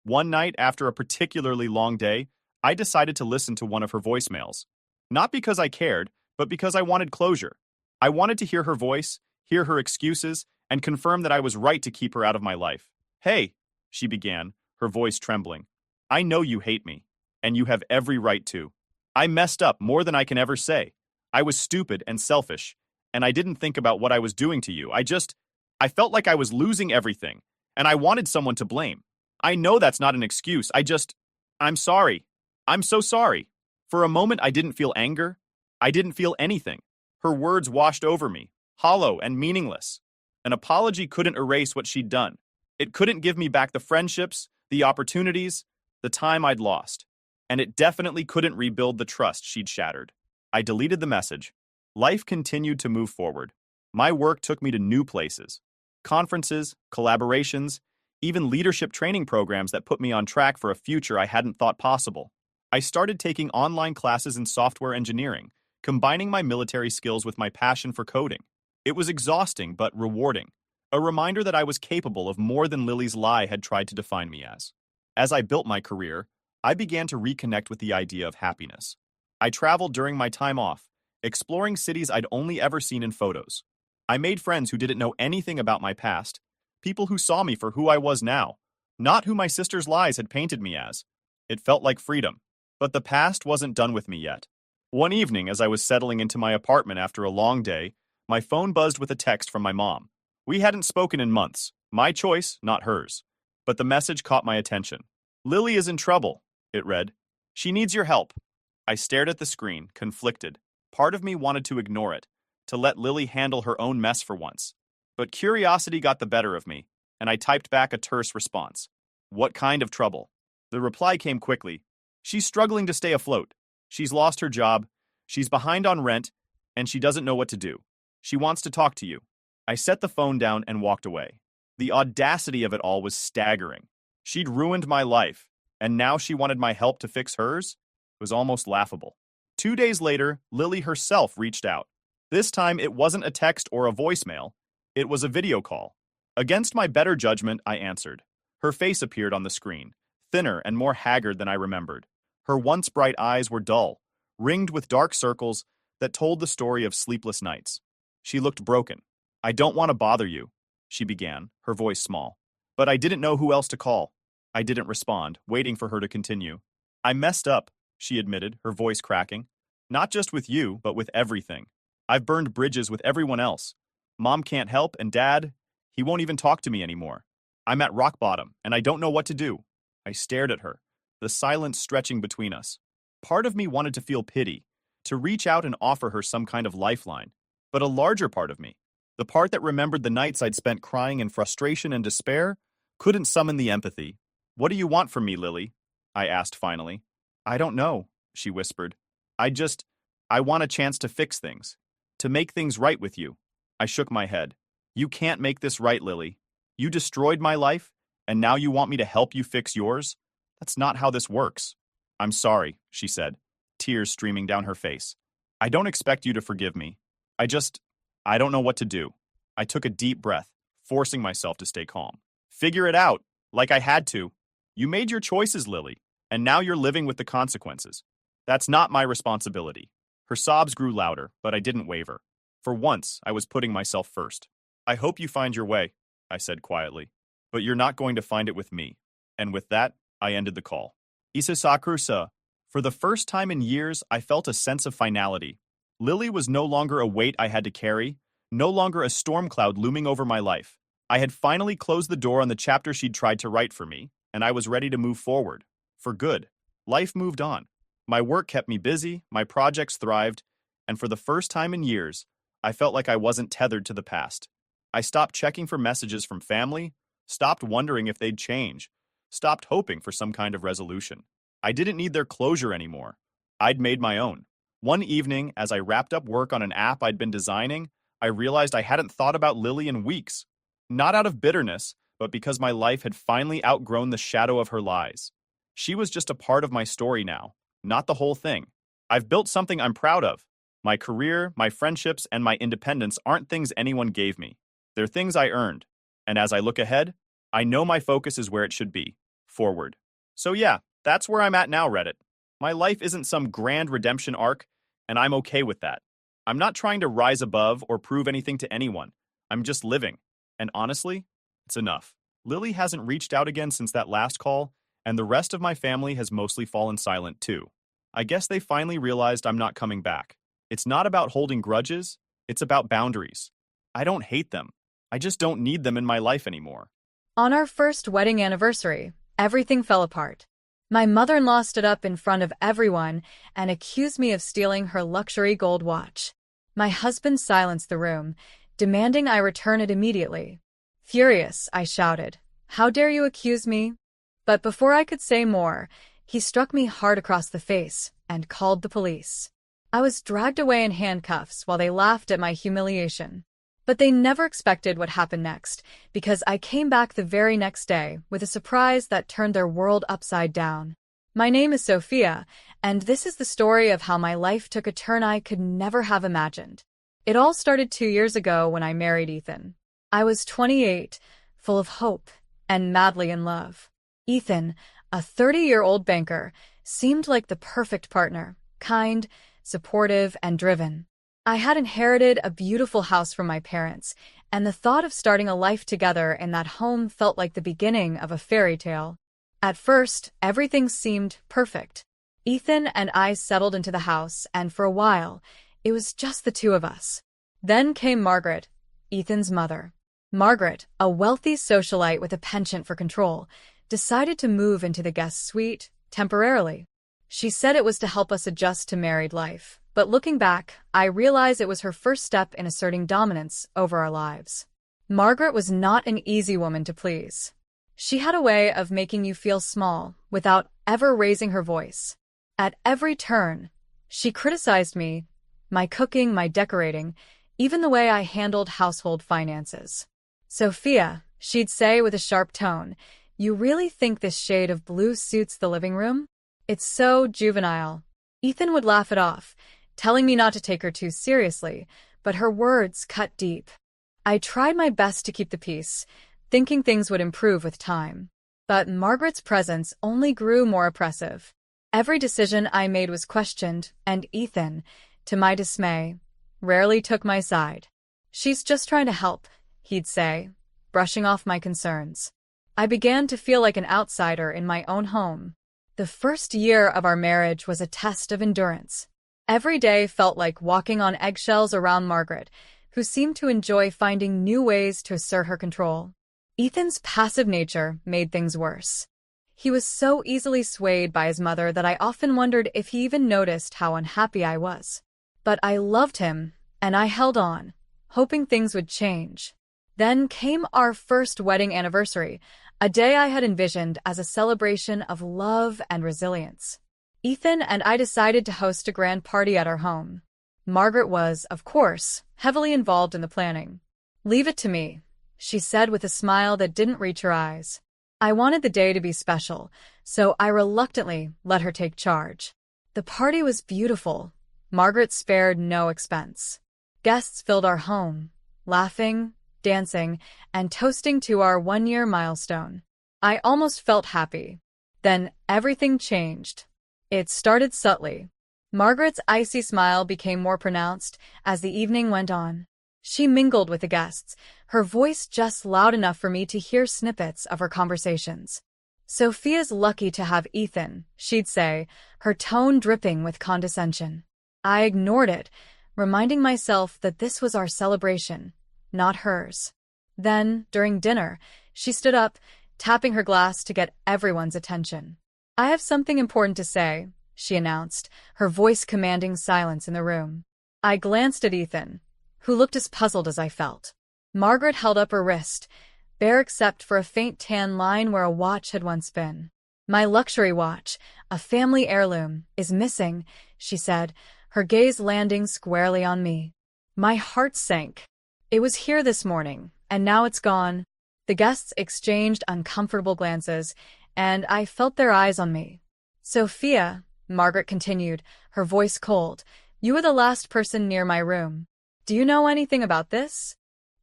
One night, after a particularly long day, I decided to listen to one of her voicemails. Not because I cared, but because I wanted closure. I wanted to hear her voice, hear her excuses, and confirm that I was right to keep her out of my life. "Hey," she began, her voice trembling. "I know you hate me, and you have every right to. I messed up more than I can ever say. I was stupid and selfish, and I didn't think about what I was doing to you. I felt like I was losing everything, and I wanted someone to blame. I know that's not an excuse. I'm sorry. I'm so sorry." For a moment, I didn't feel anger. I didn't feel anything. Her words washed over me, hollow and meaningless. An apology couldn't erase what she'd done. It couldn't give me back the friendships, the opportunities, the time I'd lost. And it definitely couldn't rebuild the trust she'd shattered. I deleted the message. Life continued to move forward. My work took me to new places. Conferences, collaborations, even leadership training programs that put me on track for a future I hadn't thought possible. I started taking online classes in software engineering, combining my military skills with my passion for coding. It was exhausting but rewarding, a reminder that I was capable of more than Lily's lie had tried to define me as. As I built my career, I began to reconnect with the idea of happiness. I traveled during my time off, exploring cities I'd only ever seen in photos. I made friends who didn't know anything about my past, people who saw me for who I was now, not who my sister's lies had painted me as. It felt like freedom. But the past wasn't done with me yet. One evening, as I was settling into my apartment after a long day, my phone buzzed with a text from my mom. We hadn't spoken in months. My choice, not hers. But the message caught my attention. "Lily is in trouble," it read. "She needs your help." I stared at the screen, conflicted. Part of me wanted to ignore it, to let Lily handle her own mess for once. But curiosity got the better of me, and I typed back a terse response. "What kind of trouble?" The reply came quickly. "She's struggling to stay afloat. She's lost her job, she's behind on rent, and she doesn't know what to do. She wants to talk to you." I set the phone down and walked away. The audacity of it all was staggering. She'd ruined my life, and now she wanted my help to fix hers? It was almost laughable. 2 days later, Lily herself reached out. This time, it wasn't a text or a voicemail. It was a video call. Against my better judgment, I answered. Her face appeared on the screen, thinner and more haggard than I remembered. Her once bright eyes were dull, ringed with dark circles that told the story of sleepless nights. She looked broken. "I don't want to bother you," she began, her voice small. But I didn't know who else to call. I didn't respond, waiting for her to continue. "I messed up," she admitted, her voice cracking. "Not just with you, but with everything. I've burned bridges with everyone else. Mom can't help, and Dad, he won't even talk to me anymore. I'm at rock bottom, and I don't know what to do." I stared at her, the silence stretching between us. Part of me wanted to feel pity, to reach out and offer her some kind of lifeline. But a larger part of me, the part that remembered the nights I'd spent crying in frustration and despair, couldn't summon the empathy. "What do you want from me, Lily?" I asked finally. "I don't know," she whispered. I want a chance to fix things, to make things right with you." I shook my head. "You can't make this right, Lily. You destroyed my life, and now you want me to help you fix yours? That's not how this works." "I'm sorry," she said, tears streaming down her face. "I don't expect you to forgive me. I don't know what to do." I took a deep breath, forcing myself to stay calm. "Figure it out, like I had to. You made your choices, Lily, and now you're living with the consequences. That's not my responsibility." Her sobs grew louder, but I didn't waver. For once, I was putting myself first. "I hope you find your way," I said quietly. "But you're not going to find it with me." And with that, I ended the call. Isasakrusa. For the first time in years, I felt a sense of finality. Lily was no longer a weight I had to carry, no longer a storm cloud looming over my life. I had finally closed the door on the chapter she'd tried to write for me, and I was ready to move forward. For good. Life moved on. My work kept me busy, my projects thrived, and for the first time in years, I felt like I wasn't tethered to the past. I stopped checking for messages from family, stopped wondering if they'd change, stopped hoping for some kind of resolution. I didn't need their closure anymore. I'd made my own. One evening, as I wrapped up work on an app I'd been designing, I realized I hadn't thought about Lily in weeks. Not out of bitterness, but because my life had finally outgrown the shadow of her lies. She was just a part of my story now, not the whole thing. I've built something I'm proud of. My career, my friendships, and my independence aren't things anyone gave me. They're things I earned. And as I look ahead, I know my focus is where it should be, forward. So yeah, that's where I'm at now, Reddit. My life isn't some grand redemption arc, and I'm okay with that. I'm not trying to rise above or prove anything to anyone. I'm just living. And honestly, it's enough. Lily hasn't reached out again since that last call, and the rest of my family has mostly fallen silent too. I guess they finally realized I'm not coming back. It's not about holding grudges, it's about boundaries. I don't hate them. I just don't need them in my life anymore.
On our first wedding anniversary, everything fell apart. My mother-in-law stood up in front of everyone and accused me of stealing her luxury gold watch. My husband silenced the room, demanding I return it immediately. Furious, I shouted, "How dare you accuse me?" But before I could say more, he struck me hard across the face and called the police. I was dragged away in handcuffs while they laughed at my humiliation. But they never expected what happened next, because I came back the very next day with a surprise that turned their world upside down. My name is Sophia, and this is the story of how my life took a turn I could never have imagined. It all started 2 years ago when I married Ethan. I was 28, full of hope, and madly in love. Ethan, a 30-year-old banker, seemed like the perfect partner, kind, supportive, and driven. I had inherited a beautiful house from my parents, and the thought of starting a life together in that home felt like the beginning of a fairy tale. At first, everything seemed perfect. Ethan and I settled into the house, and for a while, it was just the two of us. Then came Margaret, Ethan's mother. Margaret, a wealthy socialite with a penchant for control, decided to move into the guest suite temporarily. She said it was to help us adjust to married life. But looking back, I realize it was her first step in asserting dominance over our lives. Margaret was not an easy woman to please. She had a way of making you feel small without ever raising her voice. At every turn, she criticized me, my cooking, my decorating, even the way I handled household finances. "Sophia," she'd say with a sharp tone, "you really think this shade of blue suits the living room? It's so juvenile." Ethan would laugh it off, telling me not to take her too seriously, but her words cut deep. I tried my best to keep the peace, thinking things would improve with time. But Margaret's presence only grew more oppressive. Every decision I made was questioned, and Ethan, to my dismay, rarely took my side. "She's just trying to help," he'd say, brushing off my concerns. I began to feel like an outsider in my own home. The first year of our marriage was a test of endurance. Every day felt like walking on eggshells around Margaret, who seemed to enjoy finding new ways to assert her control. Ethan's passive nature made things worse. He was so easily swayed by his mother that I often wondered if he even noticed how unhappy I was. But I loved him, and I held on, hoping things would change. Then came our first wedding anniversary, a day I had envisioned as a celebration of love and resilience. Ethan and I decided to host a grand party at our home. Margaret was, of course, heavily involved in the planning. "Leave it to me," she said with a smile that didn't reach her eyes. I wanted the day to be special, so I reluctantly let her take charge. The party was beautiful. Margaret spared no expense. Guests filled our home, laughing, dancing, and toasting to our one-year milestone. I almost felt happy. Then everything changed. It started subtly. Margaret's icy smile became more pronounced as the evening went on. She mingled with the guests, her voice just loud enough for me to hear snippets of her conversations. "Sophia's lucky to have Ethan," she'd say, her tone dripping with condescension. I ignored it, reminding myself that this was our celebration, not hers. Then, during dinner, she stood up, tapping her glass to get everyone's attention. "I have something important to say," she announced, her voice commanding silence in the room. I glanced at Ethan, who looked as puzzled as I felt. Margaret held up her wrist, bare except for a faint tan line where a watch had once been. "My luxury watch, a family heirloom, is missing," she said, her gaze landing squarely on me. My heart sank. "It was here this morning, and now it's gone." The guests exchanged uncomfortable glances, and I felt their eyes on me. "Sophia," Margaret continued, her voice cold, "you were the last person near my room. Do you know anything about this?"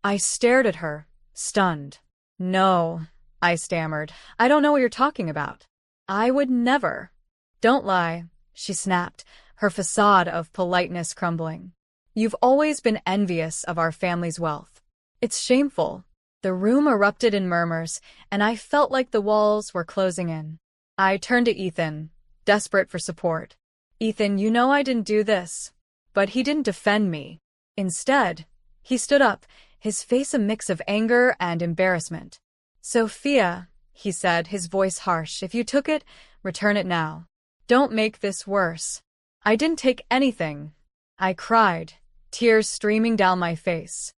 I stared at her, stunned. "No," I stammered. "I don't know what you're talking about." "I would never." "Don't lie," she snapped, her facade of politeness crumbling. "You've always been envious of our family's wealth. It's shameful." The room erupted in murmurs, and I felt like the walls were closing in. I turned to Ethan, desperate for support. "Ethan, you know I didn't do this." But he didn't defend me. Instead, he stood up, his face a mix of anger and embarrassment. "Sophia," he said, his voice harsh, "if you took it, return it now. Don't make this worse." "I didn't take anything," I cried, tears streaming down my face.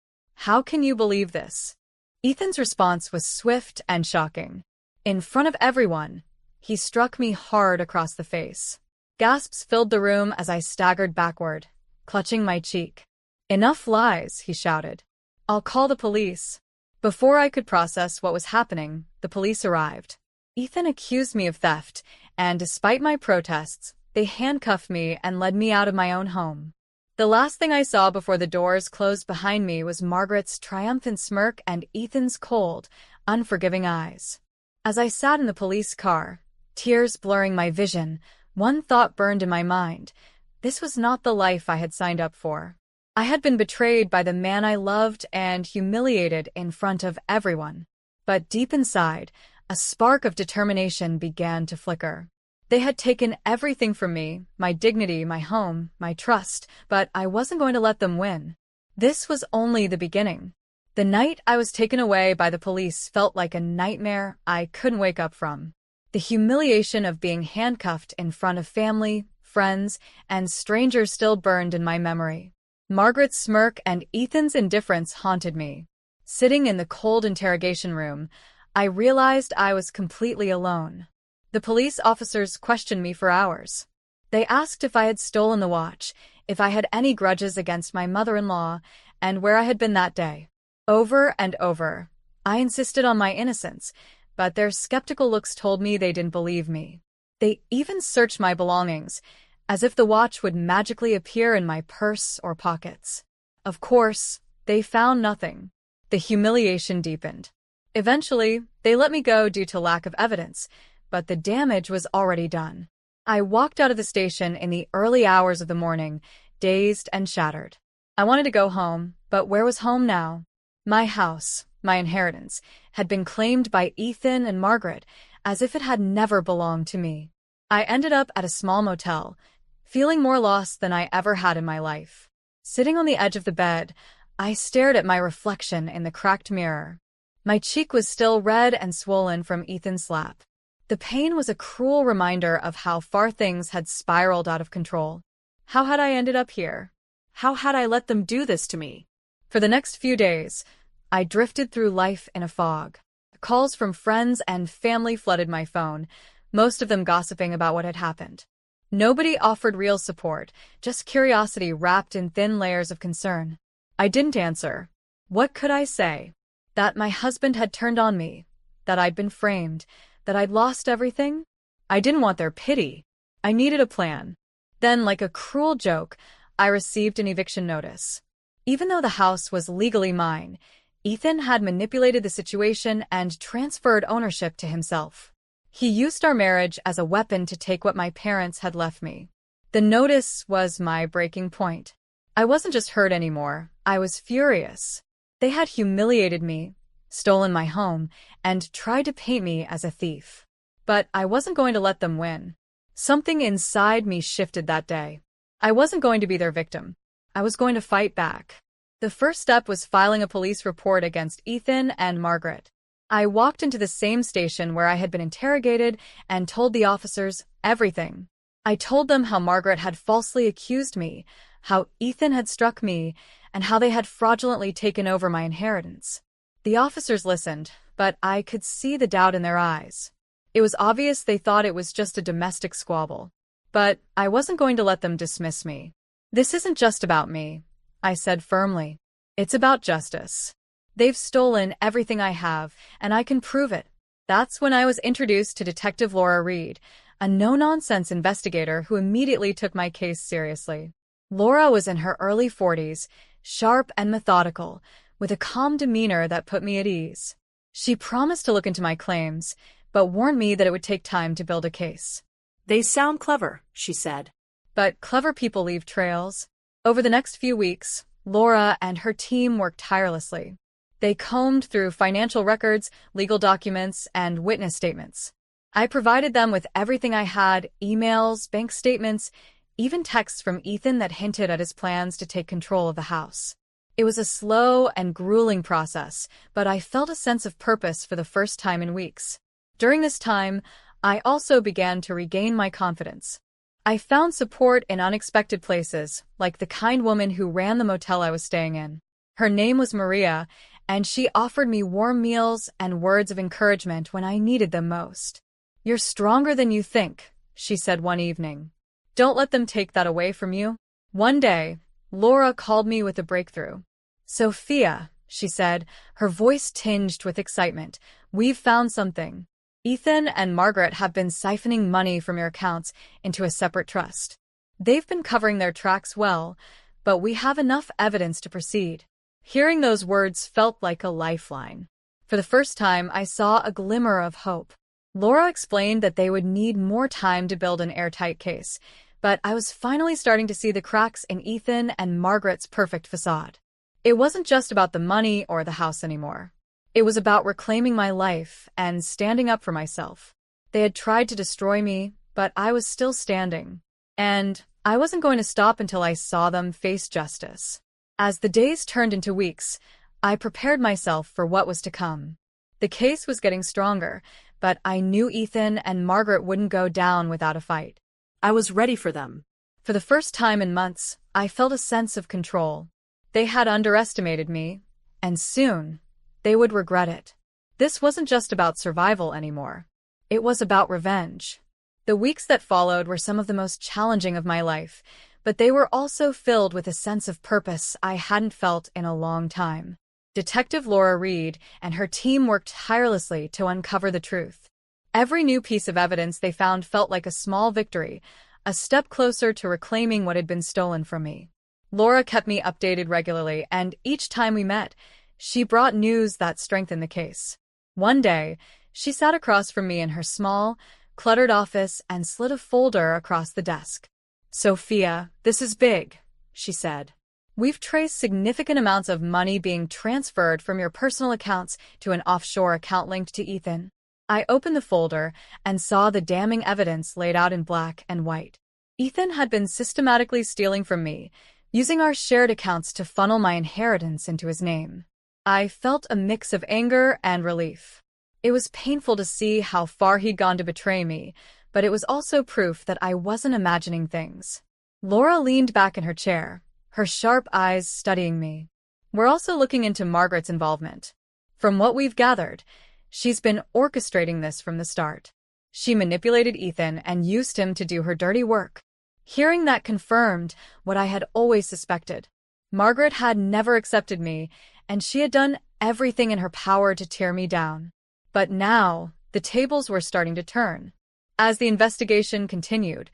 "How can you believe this?" Ethan's response was swift and shocking. In front of everyone, he struck me hard across the face. Gasps filled the room as I staggered backward, clutching my cheek. "Enough lies," he shouted. "I'll call the police." Before I could process what was happening, the police arrived. Ethan accused me of theft, and despite my protests, they handcuffed me and led me out of my own home. The last thing I saw before the doors closed behind me was Margaret's triumphant smirk and Ethan's cold, unforgiving eyes. As I sat in the police car, tears blurring my vision, one thought burned in my mind. This was not the life I had signed up for. I had been betrayed by the man I loved and humiliated in front of everyone. But deep inside, a spark of determination began to flicker. They had taken everything from me, my dignity, my home, my trust, but I wasn't going to let them win. This was only the beginning. The night I was taken away by the police felt like a nightmare I couldn't wake up from. The humiliation of being handcuffed in front of family, friends, and strangers still burned in my memory. Margaret's smirk and Ethan's indifference haunted me. Sitting in the cold interrogation room, I realized I was completely alone. The police officers questioned me for hours. They asked if I had stolen the watch, if I had any grudges against my mother-in-law, and where I had been that day. Over and over, I insisted on my innocence, but their skeptical looks told me they didn't believe me. They even searched my belongings, as if the watch would magically appear in my purse or pockets. Of course, they found nothing. The humiliation deepened. Eventually, they let me go due to lack of evidence, but the damage was already done. I walked out of the station in the early hours of the morning, dazed and shattered. I wanted to go home, but where was home now? My house, my inheritance, had been claimed by Ethan and Margaret, as if it had never belonged to me. I ended up at a small motel, feeling more lost than I ever had in my life. Sitting on the edge of the bed, I stared at my reflection in the cracked mirror. My cheek was still red and swollen from Ethan's slap. The pain was a cruel reminder of how far things had spiraled out of control. How had I ended up here? How had I let them do this to me? For the next few days, I drifted through life in a fog. Calls from friends and family flooded my phone, most of them gossiping about what had happened. Nobody offered real support, just curiosity wrapped in thin layers of concern. I didn't answer. What could I say? That my husband had turned on me, that I'd been framed, that I'd lost everything? I didn't want their pity. I needed a plan. Then, like a cruel joke, I received an eviction notice. Even though the house was legally mine, Ethan had manipulated the situation and transferred ownership to himself. He used our marriage as a weapon to take what my parents had left me. The notice was my breaking point. I wasn't just hurt anymore, I was furious. They had humiliated me, stolen my home, and tried to paint me as a thief. But I wasn't going to let them win. Something inside me shifted that day. I wasn't going to be their victim. I was going to fight back. The first step was filing a police report against Ethan and Margaret. I walked into the same station where I had been interrogated and told the officers everything. I told them how Margaret had falsely accused me, how Ethan had struck me, and how they had fraudulently taken over my inheritance. The officers listened, but I could see the doubt in their eyes. It was obvious they thought it was just a domestic squabble. But I wasn't going to let them dismiss me. This isn't just about me, I said firmly. It's about justice. They've stolen everything I have, and I can prove it. That's when I was introduced to Detective Laura Reed, a no-nonsense investigator who immediately took my case seriously. Laura was in her early 40s, sharp and methodical, with a calm demeanor that put me at ease. She promised to look into my claims, but warned me that it would take time to build a case.
They sound clever, she said.
But clever people leave trails. Over the next few weeks, Laura and her team worked tirelessly. They combed through financial records, legal documents, and witness statements. I provided them with everything I had, emails, bank statements, even texts from Ethan that hinted at his plans to take control of the house. It was a slow and grueling process, but I felt a sense of purpose for the first time in weeks. During this time, I also began to regain my confidence. I found support in unexpected places, like the kind woman who ran the motel I was staying in. Her name was Maria, and she offered me warm meals and words of encouragement when I needed them most. "You're stronger than you think," she said one evening. "Don't let them take that away from you." One day, Laura called me with a breakthrough. "Sophia," she said, her voice tinged with excitement, "we've found something. Ethan and Margaret have been siphoning money from your accounts into a separate trust. They've been covering their tracks well, but we have enough evidence to proceed." Hearing those words felt like a lifeline. For the first time, I saw a glimmer of hope. Laura explained that they would need more time to build an airtight case, but I was finally starting to see the cracks in Ethan and Margaret's perfect facade. It wasn't just about the money or the house anymore. It was about reclaiming my life and standing up for myself. They had tried to destroy me, but I was still standing. And I wasn't going to stop until I saw them face justice. As the days turned into weeks, I prepared myself for what was to come. The case was getting stronger, but I knew Ethan and Margaret wouldn't go down without a fight.
I was ready for them.
For the first time in months, I felt a sense of control. They had underestimated me, and soon, they would regret it. This wasn't just about survival anymore. It was about revenge. The weeks that followed were some of the most challenging of my life, but they were also filled with a sense of purpose I hadn't felt in a long time. Detective Laura Reed and her team worked tirelessly to uncover the truth. Every new piece of evidence they found felt like a small victory, a step closer to reclaiming what had been stolen from me. Laura kept me updated regularly, and each time we met, she brought news that strengthened the case. One day, she sat across from me in her small, cluttered office and slid a folder across the desk. "Sophia, this is big," she said. "We've traced significant amounts of money being transferred from your personal accounts to an offshore account linked to Ethan." I opened the folder and saw the damning evidence laid out in black and white. Ethan had been systematically stealing from me, using our shared accounts to funnel my inheritance into his name. I felt a mix of anger and relief. It was painful to see how far he'd gone to betray me, but it was also proof that I wasn't imagining things. Laura leaned back in her chair, her sharp eyes studying me. We're also looking into Margaret's involvement. From what we've gathered, she's been orchestrating this from the start. She manipulated Ethan and used him to do her dirty work. Hearing that confirmed what I had always suspected. Margaret had never accepted me, and she had done everything in her power to tear me down. But now, the tables were starting to turn. As the investigation continued,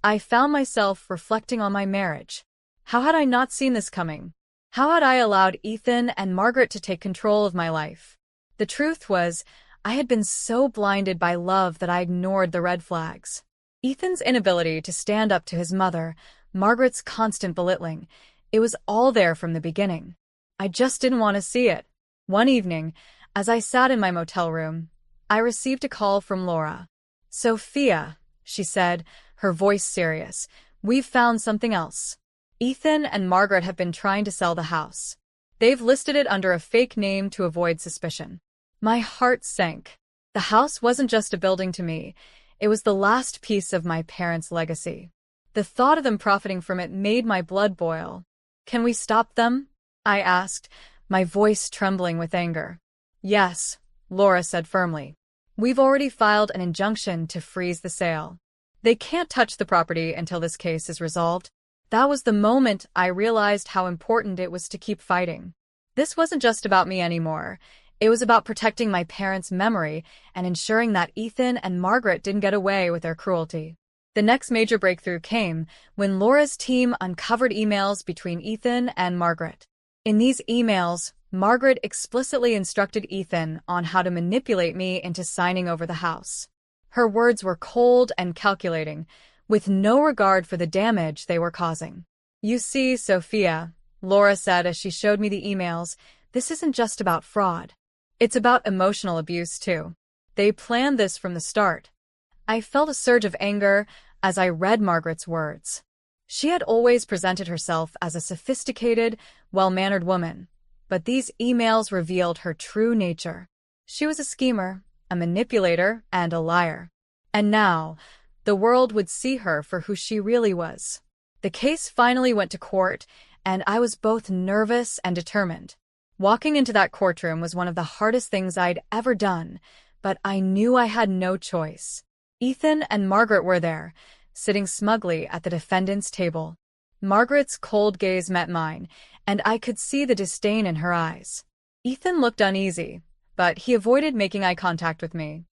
I found myself reflecting on my marriage. How had I not seen this coming? How had I allowed Ethan and Margaret to take control of my life? The truth was, I had been so blinded by love that I ignored the red flags. Ethan's inability to stand up to his mother, Margaret's constant belittling, it was all there from the beginning. I just didn't want to see it. One evening, as I sat in my motel room, I received a call from Laura. "Sophia," she said, her voice serious, "we've found something else. Ethan and Margaret have been trying to sell the house. They've listed it under a fake name to avoid suspicion." My heart sank. The house wasn't just a building to me. It was the last piece of my parents' legacy. The thought of them profiting from it made my blood boil. "Can we stop them?" I asked, my voice trembling with anger. "Yes," Laura said firmly. "We've already filed an injunction to freeze the sale. They can't touch the property until this case is resolved." That was the moment I realized how important it was to keep fighting. This wasn't just about me anymore. It was about protecting my parents' memory and ensuring that Ethan and Margaret didn't get away with their cruelty. The next major breakthrough came when Laura's team uncovered emails between Ethan and Margaret. In these emails, Margaret explicitly instructed Ethan on how to manipulate me into signing over the house. Her words were cold and calculating, with no regard for the damage they were causing. "You see, Sophia," Laura said as she showed me the emails, "this isn't just about fraud. It's about emotional abuse, too. They planned this from the start." I felt a surge of anger as I read Margaret's words. She had always presented herself as a sophisticated, well-mannered woman, but these emails revealed her true nature. She was a schemer, a manipulator, and a liar. And now, the world would see her for who she really was. The case finally went to court, and I was both nervous and determined. Walking into that courtroom was one of the hardest things I'd ever done, but I knew I had no choice. Ethan and Margaret were there, sitting smugly at the defendant's table. Margaret's cold gaze met mine, and I could see the disdain in her eyes. Ethan looked uneasy, but he avoided making eye contact with me.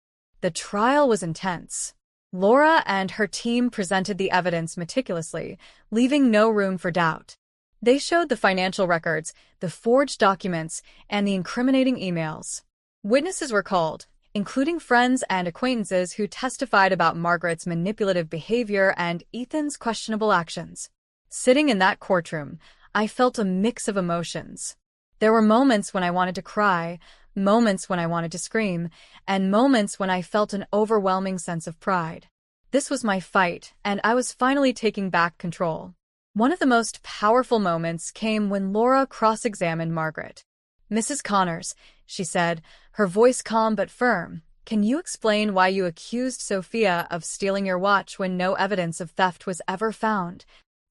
The trial was intense. Laura and her team presented the evidence meticulously, leaving no room for doubt. They showed the financial records, the forged documents, and the incriminating emails. Witnesses were called, including friends and acquaintances who testified about Margaret's manipulative behavior and Ethan's questionable actions. Sitting in that courtroom, I felt a mix of emotions. There were moments when I wanted to cry, moments when I wanted to scream, and moments when I felt an overwhelming sense of pride. This was my fight, and I was finally taking back control. One of the most powerful moments came when Laura cross-examined Margaret. "Mrs. Connors," she said, her voice calm but firm, "can you explain why you accused Sophia of stealing your watch when no evidence of theft was ever found?"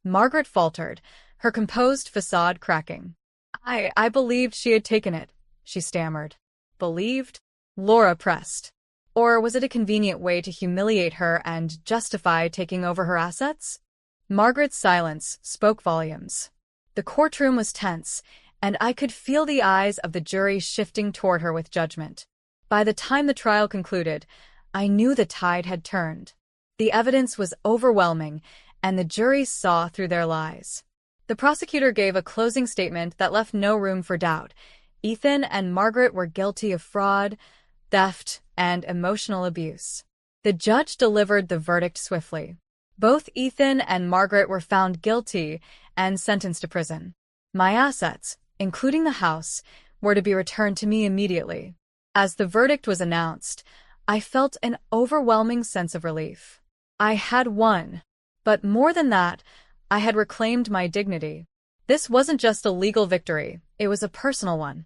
Margaret faltered, her composed facade cracking. I believed she had taken it," she stammered. "Believed?" Laura pressed. "Or was it a convenient way to humiliate her and justify taking over her assets?" Margaret's silence spoke volumes. The courtroom was tense, and I could feel the eyes of the jury shifting toward her with judgment. By the time the trial concluded, I knew the tide had turned. The evidence was overwhelming, and the jury saw through their lies. The prosecutor gave a closing statement that left no room for doubt. Ethan and Margaret were guilty of fraud, theft, and emotional abuse. The judge delivered the verdict swiftly. Both Ethan and Margaret were found guilty and sentenced to prison. My assets, including the house, were to be returned to me immediately. As the verdict was announced, I felt an overwhelming sense of relief. I had won. But more than that, I had reclaimed my dignity. This wasn't just a legal victory, it was a personal one.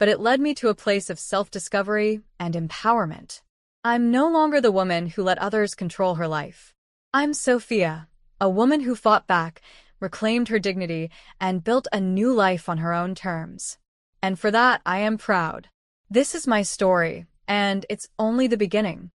but it led me to a place of self-discovery and empowerment. I'm no longer the woman who let others control her life. I'm Sophia, a woman who fought back, reclaimed her dignity, and built a new life on her own terms. And for that, I am proud. This is my story, and it's only the beginning.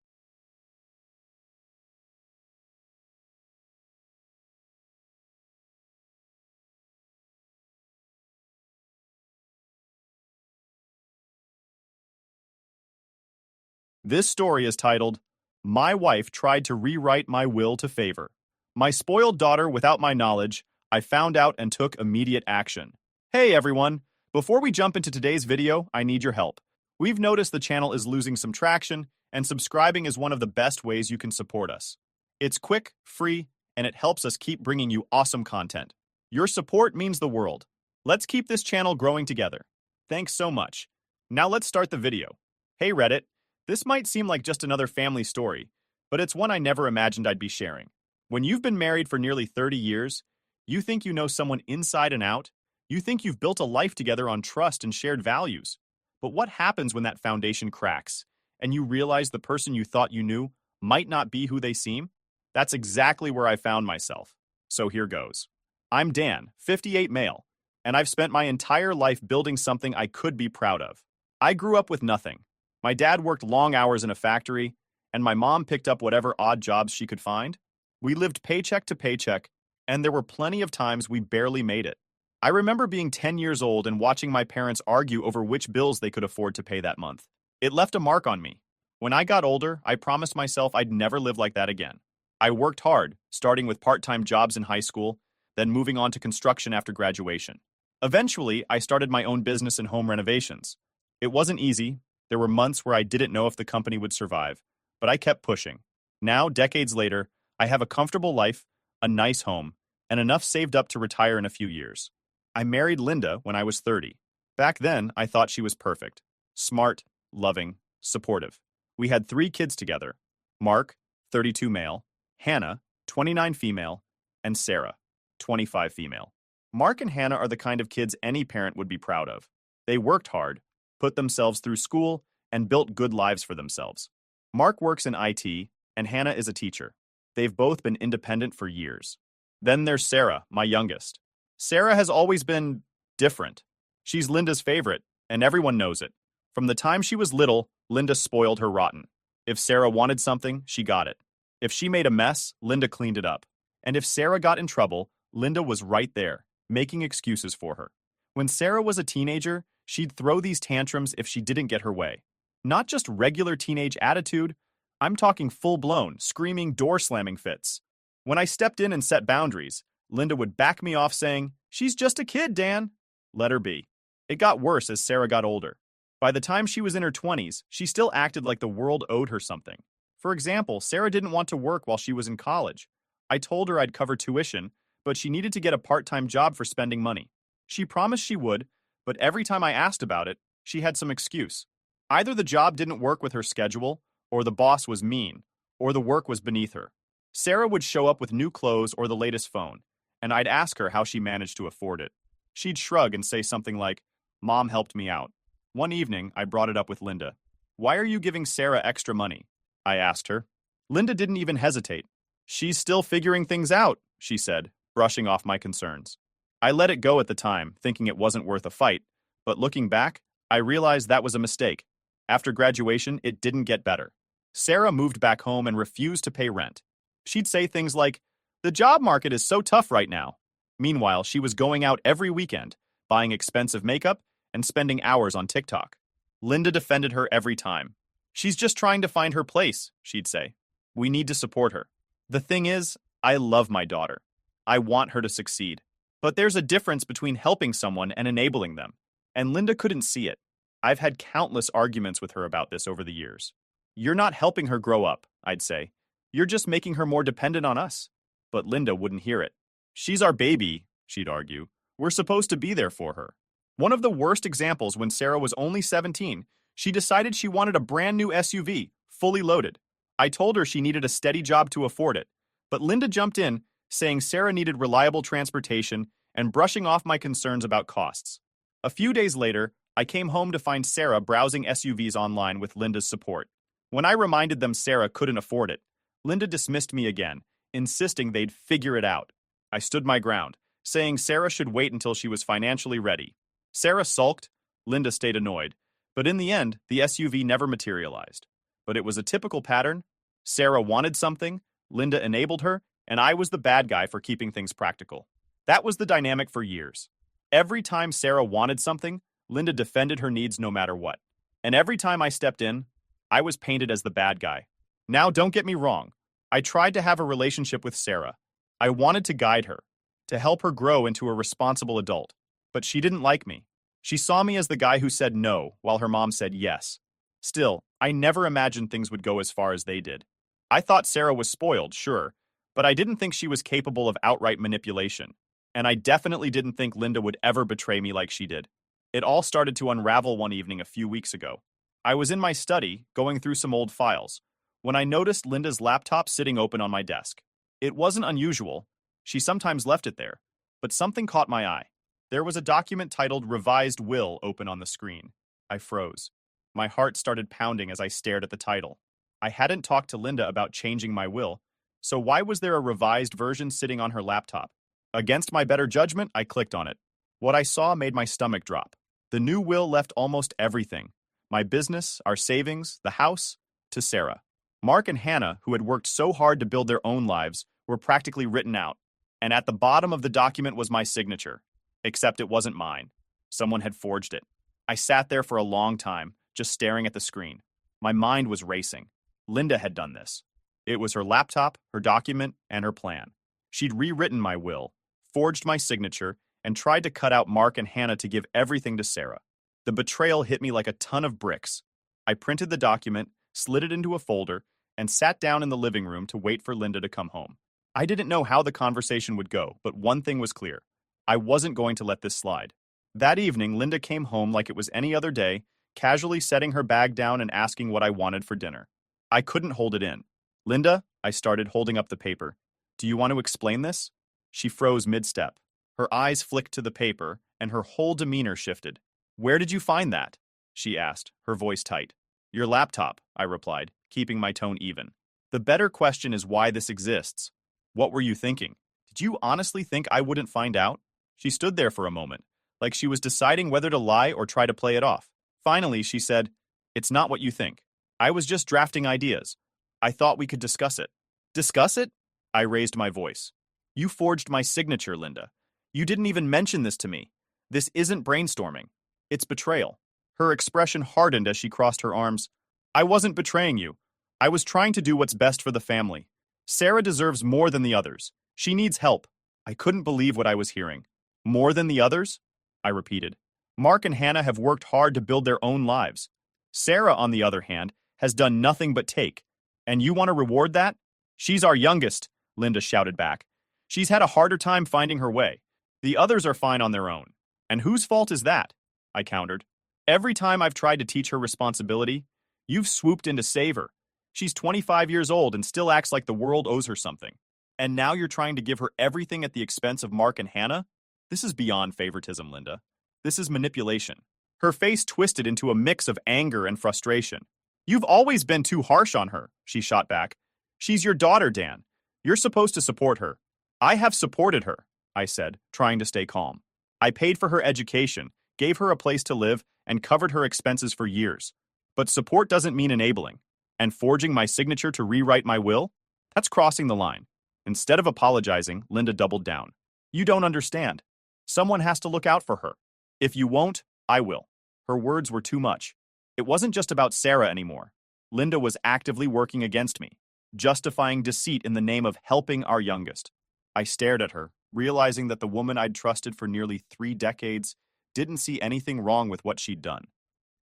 This story is titled, My Wife Tried to Rewrite My Will to Favor. My spoiled daughter without my knowledge, I found out and took immediate action. Hey everyone! Before we jump into today's video, I need your help. We've noticed the channel is losing some traction, and subscribing is one of the best ways you can support us. It's quick, free, and it helps us keep bringing you awesome content. Your support means the world. Let's keep this channel growing together. Thanks so much. Now let's start the video. Hey Reddit! This might seem like just another family story, but it's one I never imagined I'd be sharing. When you've been married for nearly 30 years, you think you know someone inside and out. You think you've built a life together on trust and shared values. But what happens when that foundation cracks, and you realize the person you thought you knew might not be who they seem? That's exactly where I found myself. So here goes. I'm Dan, 58 male, and I've spent my entire life building something I could be proud of. I grew up with nothing. My dad worked long hours in a factory, and my mom picked up whatever odd jobs she could find. We lived paycheck to paycheck, and there were plenty of times we barely made it. I remember being 10 years old and watching my parents argue over which bills they could afford to pay that month. It left a mark on me. When I got older, I promised myself I'd never live like that again. I worked hard, starting with part-time jobs in high school, then moving on to construction after graduation. Eventually, I started my own business in home renovations. It wasn't easy. There were months where I didn't know if the company would survive, but I kept pushing. Now, decades later, I have a comfortable life, a nice home, and enough saved up to retire in a few years. I married Linda when I was 30. Back then, I thought she was perfect. Smart, loving, supportive. We had 3 kids together. Mark, 32 male, Hannah, 29 female, and Sarah, 25 female. Mark and Hannah are the kind of kids any parent would be proud of. They worked hard, put themselves through school, and built good lives for themselves. Mark works in IT, and Hannah is a teacher. They've both been independent for years. Then there's Sarah, my youngest. Sarah has always been different. She's Linda's favorite, and everyone knows it. From the time she was little, Linda spoiled her rotten. If Sarah wanted something, she got it. If she made a mess, Linda cleaned it up. And if Sarah got in trouble, Linda was right there, making excuses for her. When Sarah was a teenager, she'd throw these tantrums if she didn't get her way. Not just regular teenage attitude, I'm talking full-blown, screaming, door-slamming fits. When I stepped in and set boundaries, Linda would back me off saying, "She's just a kid, Dan." Let her be. It got worse as Sarah got older. By the time she was in her 20s, she still acted like the world owed her something. For example, Sarah didn't want to work while she was in college. I told her I'd cover tuition, but she needed to get a part-time job for spending money. She promised she would, but every time I asked about it, she had some excuse. Either the job didn't work with her schedule, or the boss was mean, or the work was beneath her. Sarah would show up with new clothes or the latest phone, and I'd ask her how she managed to afford it. She'd shrug and say something like, "Mom helped me out." One evening, I brought it up with Linda. "Why are you giving Sarah extra money?" I asked her. Linda didn't even hesitate. "She's still figuring things out," she said, brushing off my concerns. I let it go at the time, thinking it wasn't worth a fight, but looking back, I realized that was a mistake. After graduation, it didn't get better. Sarah moved back home and refused to pay rent. She'd say things like, "The job market is so tough right now." Meanwhile, she was going out every weekend, buying expensive makeup and spending hours on TikTok. Linda defended her every time. "She's just trying to find her place," she'd say. "We need to support her." The thing is, I love my daughter. I want her to succeed. But there's a difference between helping someone and enabling them. And Linda couldn't see it. I've had countless arguments with her about this over the years. "You're not helping her grow up," I'd say. "You're just making her more dependent on us." But Linda wouldn't hear it. "She's our baby," she'd argue. "We're supposed to be there for her." One of the worst examples, when Sarah was only 17, she decided she wanted a brand new SUV, fully loaded. I told her she needed a steady job to afford it, but Linda jumped in, saying Sarah needed reliable transportation and brushing off my concerns about costs. A few days later, I came home to find Sarah browsing SUVs online with Linda's support. When I reminded them Sarah couldn't afford it, Linda dismissed me again, insisting they'd figure it out. I stood my ground, saying Sarah should wait until she was financially ready. Sarah sulked, Linda stayed annoyed, but in the end, the SUV never materialized. But it was a typical pattern. Sarah wanted something, Linda enabled her, and I was the bad guy for keeping things practical. That was the dynamic for years. Every time Sarah wanted something, Linda defended her needs no matter what. And every time I stepped in, I was painted as the bad guy. Now, don't get me wrong. I tried to have a relationship with Sarah. I wanted to guide her, to help her grow into a responsible adult. But she didn't like me. She saw me as the guy who said no, while her mom said yes. Still, I never imagined things would go as far as they did. I thought Sarah was spoiled, sure, but I didn't think she was capable of outright manipulation. And I definitely didn't think Linda would ever betray me like she did. It all started to unravel one evening a few weeks ago. I was in my study, going through some old files, when I noticed Linda's laptop sitting open on my desk. It wasn't unusual. She sometimes left it there. But something caught my eye. There was a document titled Revised Will open on the screen. I froze. My heart started pounding as I stared at the title. I hadn't talked to Linda about changing my will, so why was there a revised version sitting on her laptop? Against my better judgment, I clicked on it. What I saw made my stomach drop. The new will left almost everything. My business, our savings, the house, to Sarah. Mark and Hannah, who had worked so hard to build their own lives, were practically written out. And at the bottom of the document was my signature. Except it wasn't mine. Someone had forged it. I sat there for a long time, just staring at the screen. My mind was racing. Linda had done this. It was her laptop, her document, and her plan. She'd rewritten my will, forged my signature, and tried to cut out Mark and Hannah to give everything to Sarah. The betrayal hit me like a ton of bricks. I printed the document, slid it into a folder, and sat down in the living room to wait for Linda to come home. I didn't know how the conversation would go, but one thing was clear. I wasn't going to let this slide. That evening, Linda came home like it was any other day, casually setting her bag down and asking what I wanted for dinner. I couldn't hold it in. Linda, I started, holding up the paper. Do you want to explain this? She froze mid-step. Her eyes flicked to the paper, and her whole demeanor shifted. Where did you find that? She asked, her voice tight. Your laptop, I replied, keeping my tone even. The better question is why this exists. What were you thinking? Did you honestly think I wouldn't find out? She stood there for a moment, like she was deciding whether to lie or try to play it off. Finally, she said, It's not what you think. I was just drafting ideas. I thought we could discuss it. Discuss it? I raised my voice. You forged my signature, Linda. You didn't even mention this to me. This isn't brainstorming. It's betrayal. Her expression hardened as she crossed her arms. I wasn't betraying you. I was trying to do what's best for the family. Sarah deserves more than the others. She needs help. I couldn't believe what I was hearing. More than the others? I repeated. Mark and Hannah have worked hard to build their own lives. Sarah, on the other hand, has done nothing but take. And you want to reward that? She's our youngest, Linda shouted back. She's had a harder time finding her way. The others are fine on their own. And whose fault is that? I countered. Every time I've tried to teach her responsibility, you've swooped in to save her. She's 25 years old and still acts like the world owes her something. And now you're trying to give her everything at the expense of Mark and Hannah? This is beyond favoritism, Linda. This is manipulation. Her face twisted into a mix of anger and frustration. You've always been too harsh on her, she shot back. She's your daughter, Dan. You're supposed to support her. I have supported her, I said, trying to stay calm. I paid for her education, gave her a place to live, and covered her expenses for years. But support doesn't mean enabling. And forging my signature to rewrite my will? That's crossing the line. Instead of apologizing, Linda doubled down. You don't understand. Someone has to look out for her. If you won't, I will. Her words were too much. It wasn't just about Sarah anymore. Linda was actively working against me, justifying deceit in the name of helping our youngest. I stared at her, realizing that the woman I'd trusted for nearly 3 decades didn't see anything wrong with what she'd done.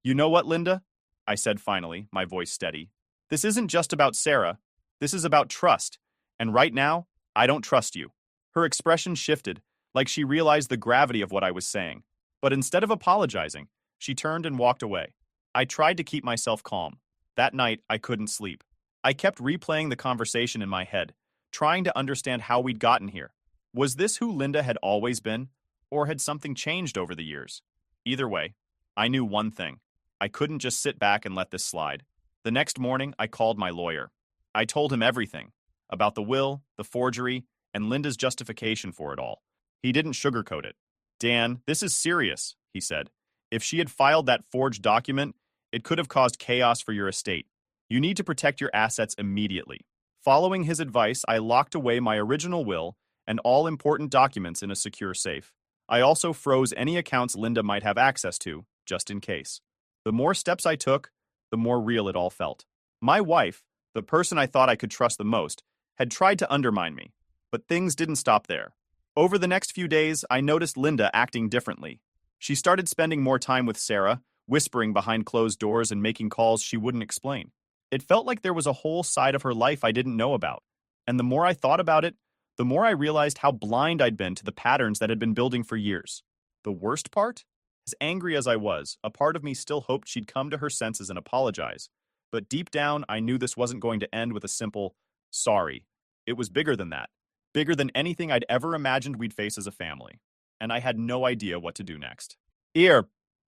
You know what, Linda? I said finally, my voice steady. This isn't just about Sarah. This is about trust. And right now, I don't trust you. Her expression shifted, like she realized the gravity of what I was saying. But instead of apologizing, she turned and walked away. I tried to keep myself calm. That night, I couldn't sleep. I kept replaying the conversation in my head, trying to understand how we'd gotten here. Was this who Linda had always been, or had something changed over the years? Either way, I knew one thing. I couldn't just sit back and let this slide. The next morning, I called my lawyer. I told him everything about the will, the forgery, and Linda's justification for it all. He didn't sugarcoat it. Dan, this is serious, he said. If she had filed that forged document, it could have caused chaos for your estate. You need to protect your assets immediately. Following his advice, I locked away my original will and all important documents in a secure safe. I also froze any accounts Linda might have access to, just in case. The more steps I took, the more real it all felt. My wife, the person I thought I could trust the most, had tried to undermine me, but things didn't stop there. Over the next few days, I noticed Linda acting differently. She started spending more time with Sarah, whispering behind closed doors and making calls she wouldn't explain. It felt like there was a whole side of her life I didn't know about, and the more I thought about it, the more I realized how blind I'd been to the patterns that had been building for years. The worst part? As angry as I was, a part of me still hoped she'd come to her senses and apologize. But deep down, I knew this wasn't going to end with a simple, sorry. It was bigger than that. Bigger than anything I'd ever imagined we'd face as a family. And I had no idea what to do next.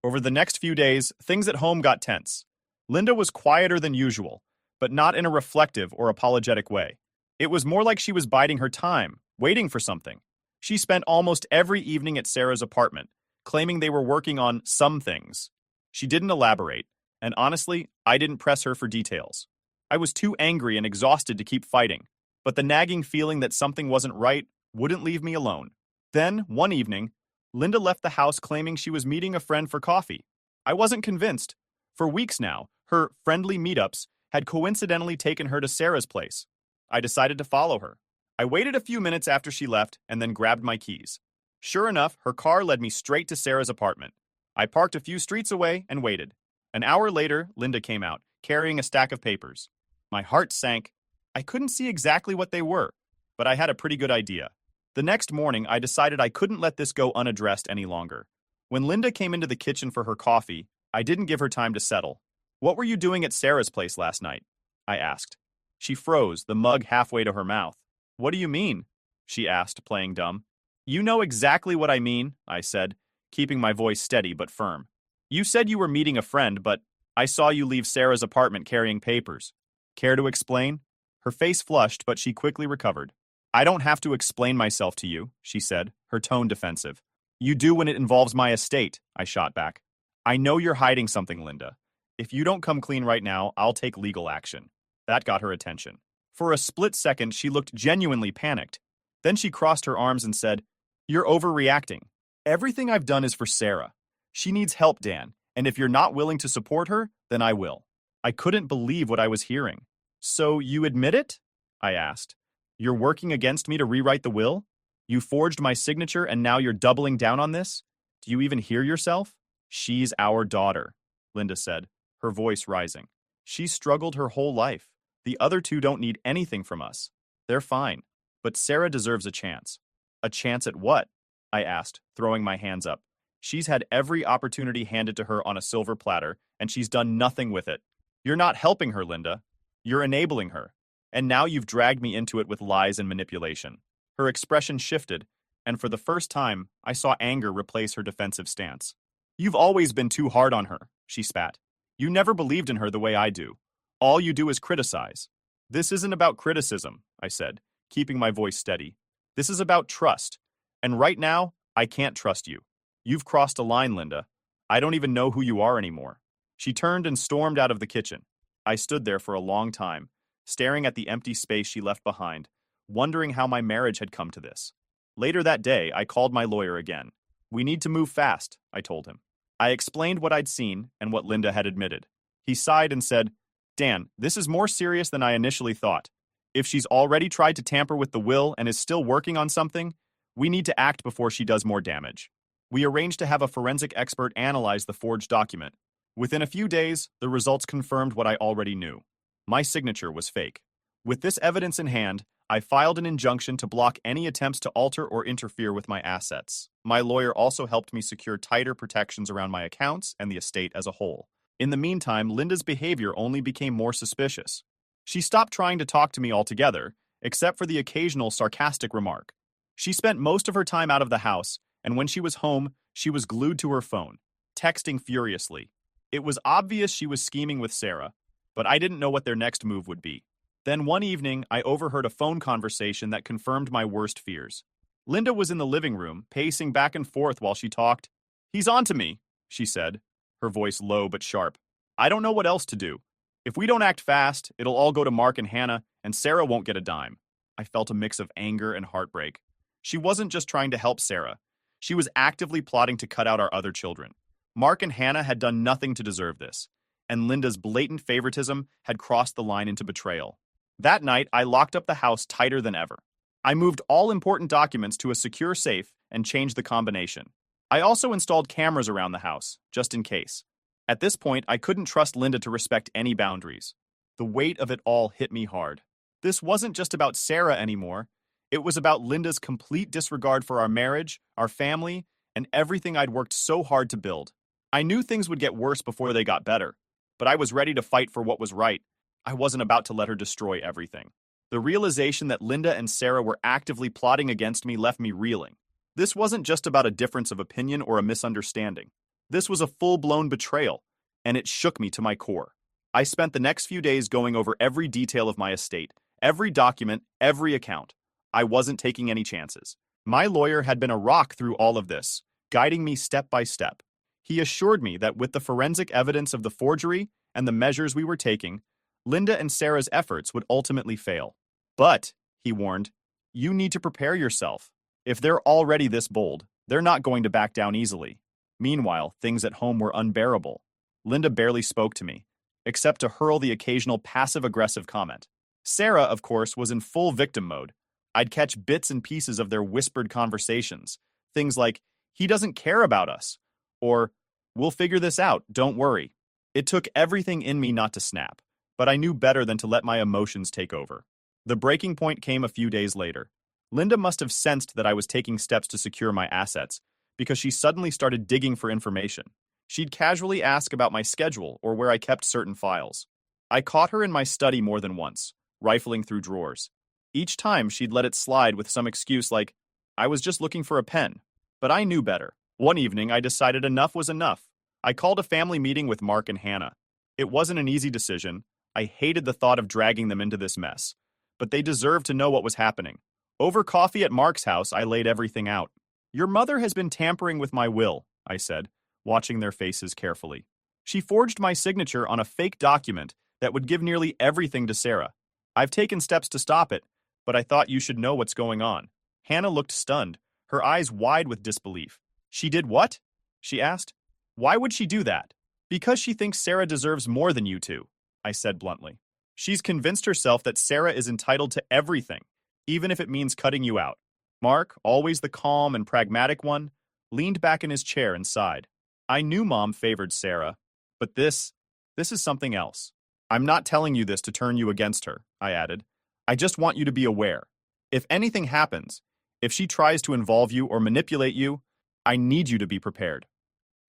Over the next few days, things at home got tense. Linda was quieter than usual, but not in a reflective or apologetic way. It was more like she was biding her time, waiting for something. She spent almost every evening at Sarah's apartment, claiming they were working on some things. She didn't elaborate, and honestly, I didn't press her for details. I was too angry and exhausted to keep fighting, but the nagging feeling that something wasn't right wouldn't leave me alone. Then, one evening, Linda left the house claiming she was meeting a friend for coffee. I wasn't convinced. For weeks now, her friendly meetups had coincidentally taken her to Sarah's place. I decided to follow her. I waited a few minutes after she left and then grabbed my keys. Sure enough, her car led me straight to Sarah's apartment. I parked a few streets away and waited. An hour later, Linda came out, carrying a stack of papers. My heart sank. I couldn't see exactly what they were, but I had a pretty good idea. The next morning, I decided I couldn't let this go unaddressed any longer. When Linda came into the kitchen for her coffee, I didn't give her time to settle. "What were you doing at Sarah's place last night?" I asked. She froze, the mug halfway to her mouth. "What do you mean?" she asked, playing dumb. "You know exactly what I mean," I said, keeping my voice steady but firm. "You said you were meeting a friend, but I saw you leave Sarah's apartment carrying papers. Care to explain?" Her face flushed, but she quickly recovered. "I don't have to explain myself to you," she said, her tone defensive. "You do when it involves my estate," I shot back. "I know you're hiding something, Linda. If you don't come clean right now, I'll take legal action." That got her attention. For a split second, she looked genuinely panicked. Then she crossed her arms and said, "You're overreacting. Everything I've done is for Sarah. She needs help, Dan, and if you're not willing to support her, then I will." I couldn't believe what I was hearing. "So you admit it?" I asked. "You're working against me to rewrite the will? You forged my signature and now you're doubling down on this? Do you even hear yourself?" "She's our daughter," Linda said, her voice rising. "She's struggled her whole life. The other two don't need anything from us. They're fine. But Sarah deserves a chance." "A chance at what?" I asked, throwing my hands up. "She's had every opportunity handed to her on a silver platter, and she's done nothing with it. You're not helping her, Linda. You're enabling her. And now you've dragged me into it with lies and manipulation." Her expression shifted, and for the first time, I saw anger replace her defensive stance. "You've always been too hard on her," she spat. "You never believed in her the way I do. All you do is criticize." "This isn't about criticism," I said, keeping my voice steady. "This is about trust. And right now, I can't trust you. You've crossed a line, Linda. I don't even know who you are anymore." She turned and stormed out of the kitchen. I stood there for a long time, staring at the empty space she left behind, wondering how my marriage had come to this. Later that day, I called my lawyer again. "We need to move fast," I told him. I explained what I'd seen and what Linda had admitted. He sighed and said, "Dan, this is more serious than I initially thought. If she's already tried to tamper with the will and is still working on something, we need to act before she does more damage." We arranged to have a forensic expert analyze the forged document. Within a few days, the results confirmed what I already knew. My signature was fake. With this evidence in hand, I filed an injunction to block any attempts to alter or interfere with my assets. My lawyer also helped me secure tighter protections around my accounts and the estate as a whole. In the meantime, Linda's behavior only became more suspicious. She stopped trying to talk to me altogether, except for the occasional sarcastic remark. She spent most of her time out of the house, and when she was home, she was glued to her phone. texting furiously. It was obvious she was scheming with Sarah, but I didn't know what their next move would be. Then one evening, I overheard a phone conversation that confirmed my worst fears. Linda was in the living room, pacing back and forth while she talked. "He's on to me," she said, her voice low but sharp. "I don't know what else to do. If we don't act fast, it'll all go to Mark and Hannah, and Sarah won't get a dime." I felt a mix of anger and heartbreak. She wasn't just trying to help Sarah. She was actively plotting to cut out our other children. Mark and Hannah had done nothing to deserve this, and Linda's blatant favoritism had crossed the line into betrayal. That night, I locked up the house tighter than ever. I moved all important documents to a secure safe and changed the combination. I also installed cameras around the house, just in case. At this point, I couldn't trust Linda to respect any boundaries. The weight of it all hit me hard. This wasn't just about Sarah anymore. It was about Linda's complete disregard for our marriage, our family, and everything I'd worked so hard to build. I knew things would get worse before they got better, but I was ready to fight for what was right. I wasn't about to let her destroy everything. The realization that Linda and Sarah were actively plotting against me left me reeling. This wasn't just about a difference of opinion or a misunderstanding. This was a full-blown betrayal, and it shook me to my core. I spent the next few days going over every detail of my estate, every document, every account. I wasn't taking any chances. My lawyer had been a rock through all of this, guiding me step by step. He assured me that with the forensic evidence of the forgery and the measures we were taking, Linda and Sarah's efforts would ultimately fail. But, he warned, you need to prepare yourself. If they're already this bold, they're not going to back down easily. Meanwhile, things at home were unbearable. Linda barely spoke to me, except to hurl the occasional passive-aggressive comment. Sarah, of course, was in full victim mode. I'd catch bits and pieces of their whispered conversations. Things like, "He doesn't care about us," or, "We'll figure this out, don't worry." It took everything in me not to snap, but I knew better than to let my emotions take over. The breaking point came a few days later. Linda must have sensed that I was taking steps to secure my assets, because she suddenly started digging for information. She'd casually ask about my schedule or where I kept certain files. I caught her in my study more than once, rifling through drawers. Each time she'd let it slide with some excuse like, "I was just looking for a pen." But I knew better. One evening, I decided enough was enough. I called a family meeting with Mark and Hannah. It wasn't an easy decision. I hated the thought of dragging them into this mess. But they deserved to know what was happening. Over coffee at Mark's house, I laid everything out. "Your mother has been tampering with my will," I said, watching their faces carefully. "She forged my signature on a fake document that would give nearly everything to Sarah. I've taken steps to stop it, but I thought you should know what's going on." Hannah looked stunned, her eyes wide with disbelief. "She did what?" she asked. "Why would she do that?" "Because she thinks Sarah deserves more than you two," I said bluntly. "She's convinced herself that Sarah is entitled to everything, even if it means cutting you out." Mark, always the calm and pragmatic one, leaned back in his chair and sighed. "I knew Mom favored Sarah, but this is something else. I'm not telling you this to turn you against her," I added. "I just want you to be aware. If anything happens, if she tries to involve you or manipulate you, I need you to be prepared."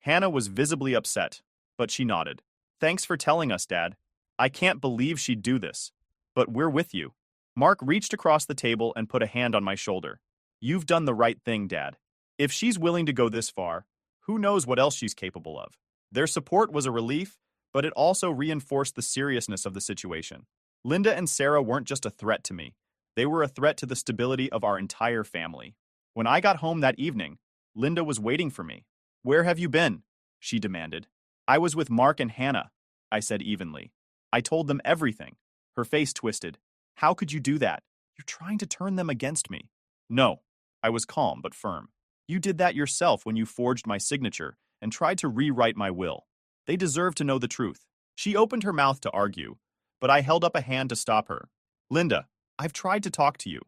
Hannah was visibly upset, but she nodded. "Thanks for telling us, Dad. I can't believe she'd do this, but we're with you." Mark reached across the table and put a hand on my shoulder. "You've done the right thing, Dad. If she's willing to go this far, who knows what else she's capable of." Their support was a relief, but it also reinforced the seriousness of the situation. Linda and Sarah weren't just a threat to me. They were a threat to the stability of our entire family. When I got home that evening, Linda was waiting for me. "Where have you been?" she demanded. "I was with Mark and Hannah," I said evenly. "I told them everything." Her face twisted. "How could you do that? You're trying to turn them against me." "No." I was calm but firm. "You did that yourself when you forged my signature and tried to rewrite my will. They deserve to know the truth." She opened her mouth to argue, but I held up a hand to stop her. "Linda, I've tried to talk to you.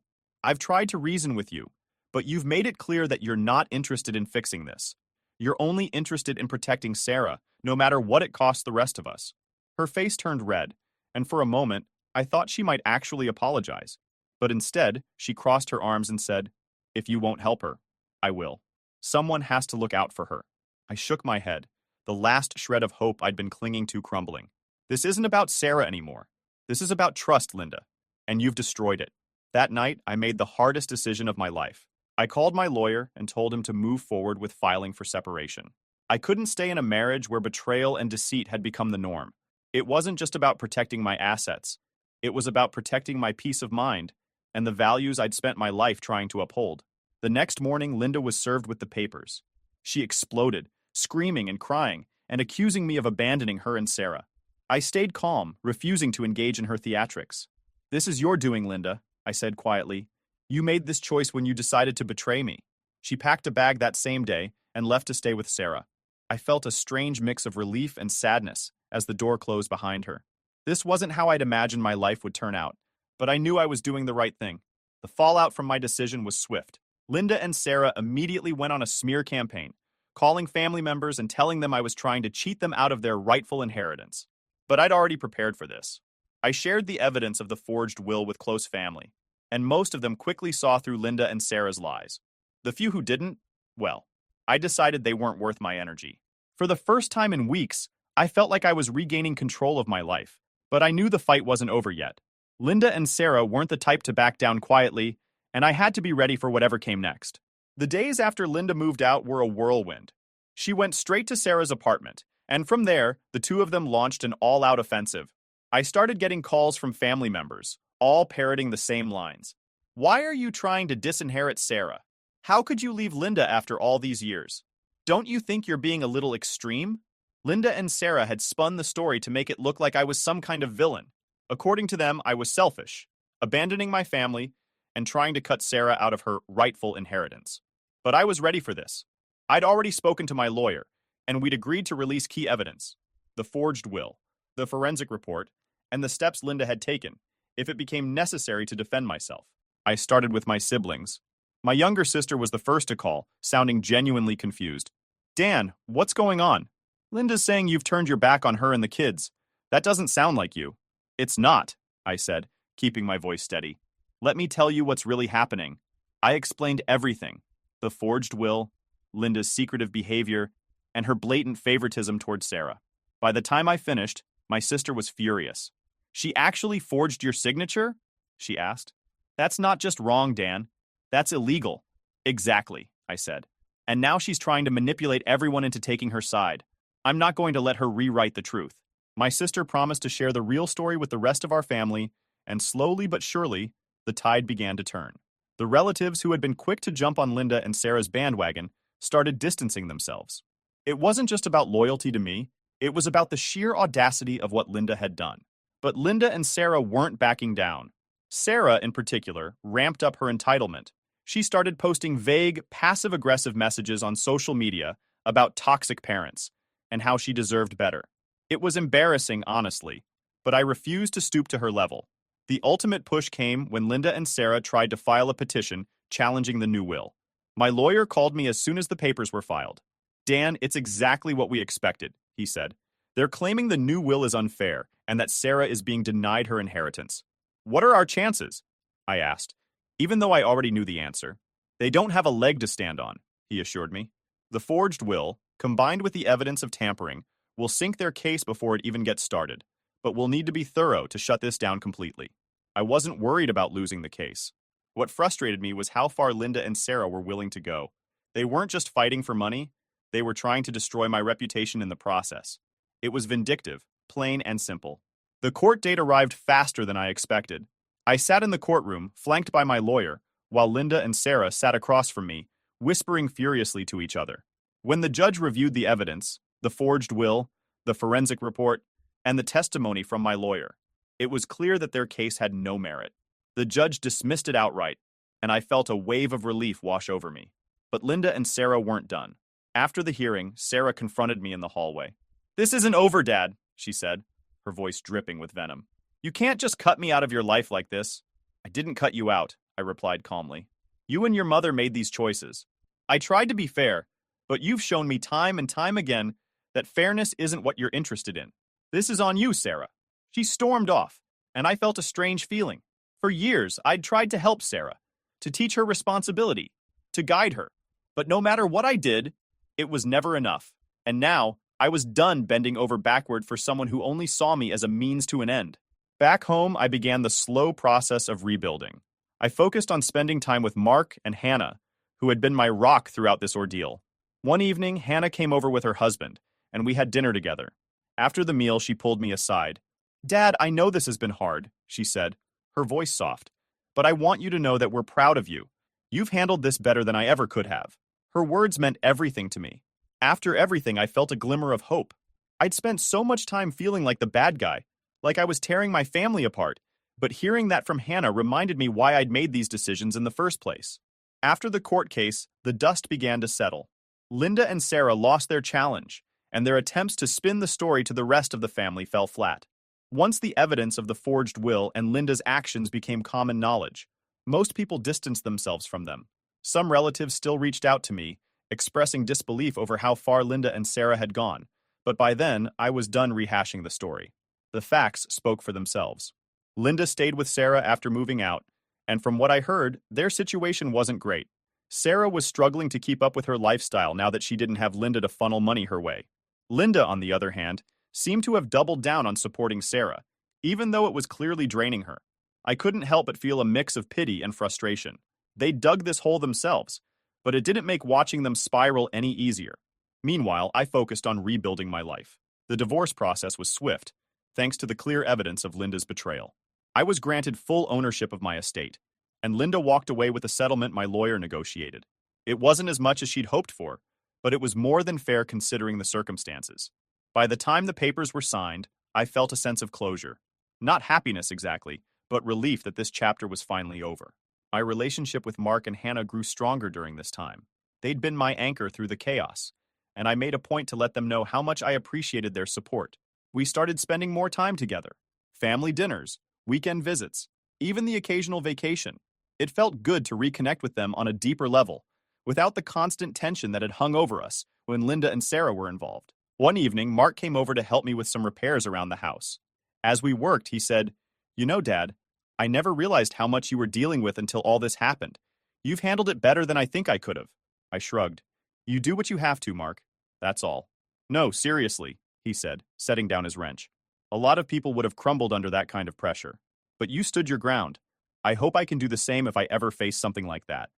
I've tried to reason with you, but you've made it clear that you're not interested in fixing this. You're only interested in protecting Sarah, no matter what it costs the rest of us." Her face turned red, and for a moment, I thought she might actually apologize. But instead, she crossed her arms and said, "If you won't help her, I will. Someone has to look out for her." I shook my head, the last shred of hope I'd been clinging to crumbling. "This isn't about Sarah anymore. This is about trust, Linda, and you've destroyed it." That night, I made the hardest decision of my life. I called my lawyer and told him to move forward with filing for separation. I couldn't stay in a marriage where betrayal and deceit had become the norm. It wasn't just about protecting my assets. It was about protecting my peace of mind and the values I'd spent my life trying to uphold. The next morning, Linda was served with the papers. She exploded, screaming and crying, and accusing me of abandoning her and Sarah. I stayed calm, refusing to engage in her theatrics. "This is your doing, Linda," I said quietly. "You made this choice when you decided to betray me." She packed a bag that same day and left to stay with Sarah. I felt a strange mix of relief and sadness as the door closed behind her. This wasn't how I'd imagined my life would turn out, but I knew I was doing the right thing. The fallout from my decision was swift. Linda and Sarah immediately went on a smear campaign, calling family members and telling them I was trying to cheat them out of their rightful inheritance. But I'd already prepared for this. I shared the evidence of the forged will with close family, and most of them quickly saw through Linda and Sarah's lies. The few who didn't, well, I decided they weren't worth my energy. For the first time in weeks, I felt like I was regaining control of my life, but I knew the fight wasn't over yet. Linda and Sarah weren't the type to back down quietly, and I had to be ready for whatever came next. The days after Linda moved out were a whirlwind. She went straight to Sarah's apartment, and from there, the two of them launched an all-out offensive. I started getting calls from family members, all parroting the same lines. "Why are you trying to disinherit Sarah? How could you leave Linda after all these years? Don't you think you're being a little extreme?" Linda and Sarah had spun the story to make it look like I was some kind of villain. According to them, I was selfish, abandoning my family, and trying to cut Sarah out of her rightful inheritance. But I was ready for this. I'd already spoken to my lawyer, and we'd agreed to release key evidence: the forged will, the forensic report, and the steps Linda had taken, if it became necessary to defend myself. I started with my siblings. My younger sister was the first to call, sounding genuinely confused. "Dan, what's going on? Linda's saying you've turned your back on her and the kids. That doesn't sound like you." "It's not," I said, keeping my voice steady. "Let me tell you what's really happening." I explained everything: the forged will, Linda's secretive behavior, and her blatant favoritism towards Sarah. By the time I finished, my sister was furious. "She actually forged your signature?" she asked. "That's not just wrong, Dan. That's illegal." "Exactly," I said. "And now she's trying to manipulate everyone into taking her side. I'm not going to let her rewrite the truth." My sister promised to share the real story with the rest of our family, and slowly but surely, the tide began to turn. The relatives who had been quick to jump on Linda and Sarah's bandwagon started distancing themselves. It wasn't just about loyalty to me, it was about the sheer audacity of what Linda had done. But Linda and Sarah weren't backing down. Sarah, in particular, ramped up her entitlement. She started posting vague, passive-aggressive messages on social media about toxic parents and how she deserved better. It was embarrassing, honestly, but I refused to stoop to her level. The ultimate push came when Linda and Sarah tried to file a petition challenging the new will. My lawyer called me as soon as the papers were filed. "Dan, it's exactly what we expected," he said. "They're claiming the new will is unfair and that Sarah is being denied her inheritance." "What are our chances?" I asked, even though I already knew the answer. "They don't have a leg to stand on," he assured me. "The forged will, combined with the evidence of tampering, will sink their case before it even gets started, but we'll need to be thorough to shut this down completely." I wasn't worried about losing the case. What frustrated me was how far Linda and Sarah were willing to go. They weren't just fighting for money, they were trying to destroy my reputation in the process. It was vindictive, plain and simple. The court date arrived faster than I expected. I sat in the courtroom, flanked by my lawyer, while Linda and Sarah sat across from me, whispering furiously to each other. When the judge reviewed the evidence, the forged will, the forensic report, and the testimony from my lawyer, it was clear that their case had no merit. The judge dismissed it outright, and I felt a wave of relief wash over me. But Linda and Sarah weren't done. After the hearing, Sarah confronted me in the hallway. "This isn't over, Dad," she said, her voice dripping with venom. "You can't just cut me out of your life like this." "I didn't cut you out," I replied calmly. "You and your mother made these choices. I tried to be fair, but you've shown me time and time again that fairness isn't what you're interested in. This is on you, Sarah." She stormed off, and I felt a strange feeling. For years, I'd tried to help Sarah, to teach her responsibility, to guide her. But no matter what I did, it was never enough. And now, I was done bending over backward for someone who only saw me as a means to an end. Back home, I began the slow process of rebuilding. I focused on spending time with Mark and Hannah, who had been my rock throughout this ordeal. One evening, Hannah came over with her husband, and we had dinner together. After the meal, she pulled me aside. "Dad, I know this has been hard," she said, her voice soft, "but I want you to know that we're proud of you. You've handled this better than I ever could have." Her words meant everything to me. After everything, I felt a glimmer of hope. I'd spent so much time feeling like the bad guy, like I was tearing my family apart, but hearing that from Hannah reminded me why I'd made these decisions in the first place. After the court case, the dust began to settle. Linda and Sarah lost their challenge, and their attempts to spin the story to the rest of the family fell flat. Once the evidence of the forged will and Linda's actions became common knowledge, most people distanced themselves from them. Some relatives still reached out to me, expressing disbelief over how far Linda and Sarah had gone, but by then, I was done rehashing the story. The facts spoke for themselves. Linda stayed with Sarah after moving out, and from what I heard, their situation wasn't great. Sarah was struggling to keep up with her lifestyle now that she didn't have Linda to funnel money her way. Linda, on the other hand, seemed to have doubled down on supporting Sarah, even though it was clearly draining her. I couldn't help but feel a mix of pity and frustration. They dug this hole themselves, but it didn't make watching them spiral any easier. Meanwhile, I focused on rebuilding my life. The divorce process was swift, thanks to the clear evidence of Linda's betrayal. I was granted full ownership of my estate, and Linda walked away with a settlement my lawyer negotiated. It wasn't as much as she'd hoped for, but it was more than fair considering the circumstances. By the time the papers were signed, I felt a sense of closure. Not happiness exactly, but relief that this chapter was finally over. My relationship with Mark and Hannah grew stronger during this time. They'd been my anchor through the chaos, and I made a point to let them know how much I appreciated their support. We started spending more time together. Family dinners, weekend visits, even the occasional vacation. It felt good to reconnect with them on a deeper level, without the constant tension that had hung over us when Linda and Sarah were involved. One evening, Mark came over to help me with some repairs around the house. As we worked, he said, "You know, Dad, I never realized how much you were dealing with until all this happened. You've handled it better than I think I could have." I shrugged. "You do what you have to, Mark. That's all." "No, seriously," he said, setting down his wrench. "A lot of people would have crumbled under that kind of pressure. But you stood your ground. I hope I can do the same if I ever face something like that."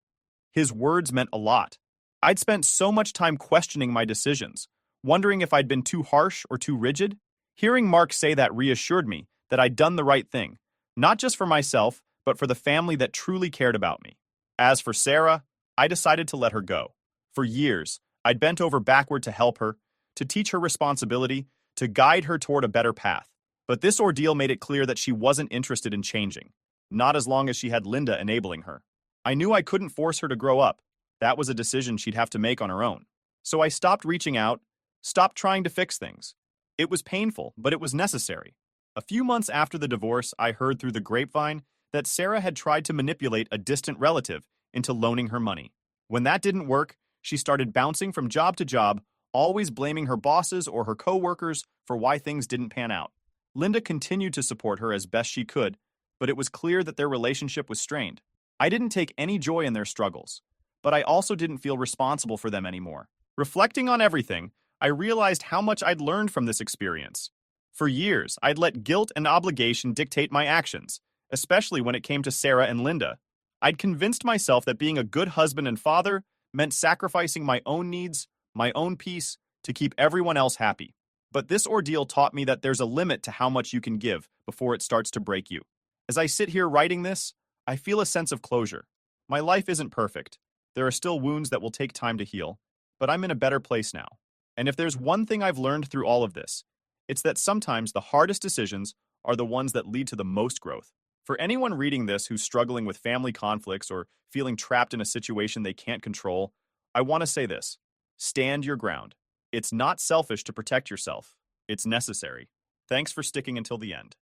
His words meant a lot. I'd spent so much time questioning my decisions, wondering if I'd been too harsh or too rigid. Hearing Mark say that reassured me that I'd done the right thing, not just for myself, but for the family that truly cared about me. As for Sarah, I decided to let her go. For years, I'd bent over backward to help her, to teach her responsibility, to guide her toward a better path. But this ordeal made it clear that she wasn't interested in changing, not as long as she had Linda enabling her. I knew I couldn't force her to grow up. That was a decision she'd have to make on her own. So I stopped reaching out, stopped trying to fix things. It was painful, but it was necessary. A few months after the divorce, I heard through the grapevine that Sarah had tried to manipulate a distant relative into loaning her money. When that didn't work, she started bouncing from job to job, always blaming her bosses or her coworkers for why things didn't pan out. Linda continued to support her as best she could, but it was clear that their relationship was strained. I didn't take any joy in their struggles, but I also didn't feel responsible for them anymore. Reflecting on everything, I realized how much I'd learned from this experience. For years, I'd let guilt and obligation dictate my actions, especially when it came to Sarah and Linda. I'd convinced myself that being a good husband and father meant sacrificing my own needs, my own peace, to keep everyone else happy. But this ordeal taught me that there's a limit to how much you can give before it starts to break you. As I sit here writing this, I feel a sense of closure. My life isn't perfect. There are still wounds that will take time to heal, but I'm in a better place now. And if there's one thing I've learned through all of this, it's that sometimes the hardest decisions are the ones that lead to the most growth. For anyone reading this who's struggling with family conflicts or feeling trapped in a situation they can't control, I want to say this: stand your ground. It's not selfish to protect yourself. It's necessary. Thanks for sticking until the end.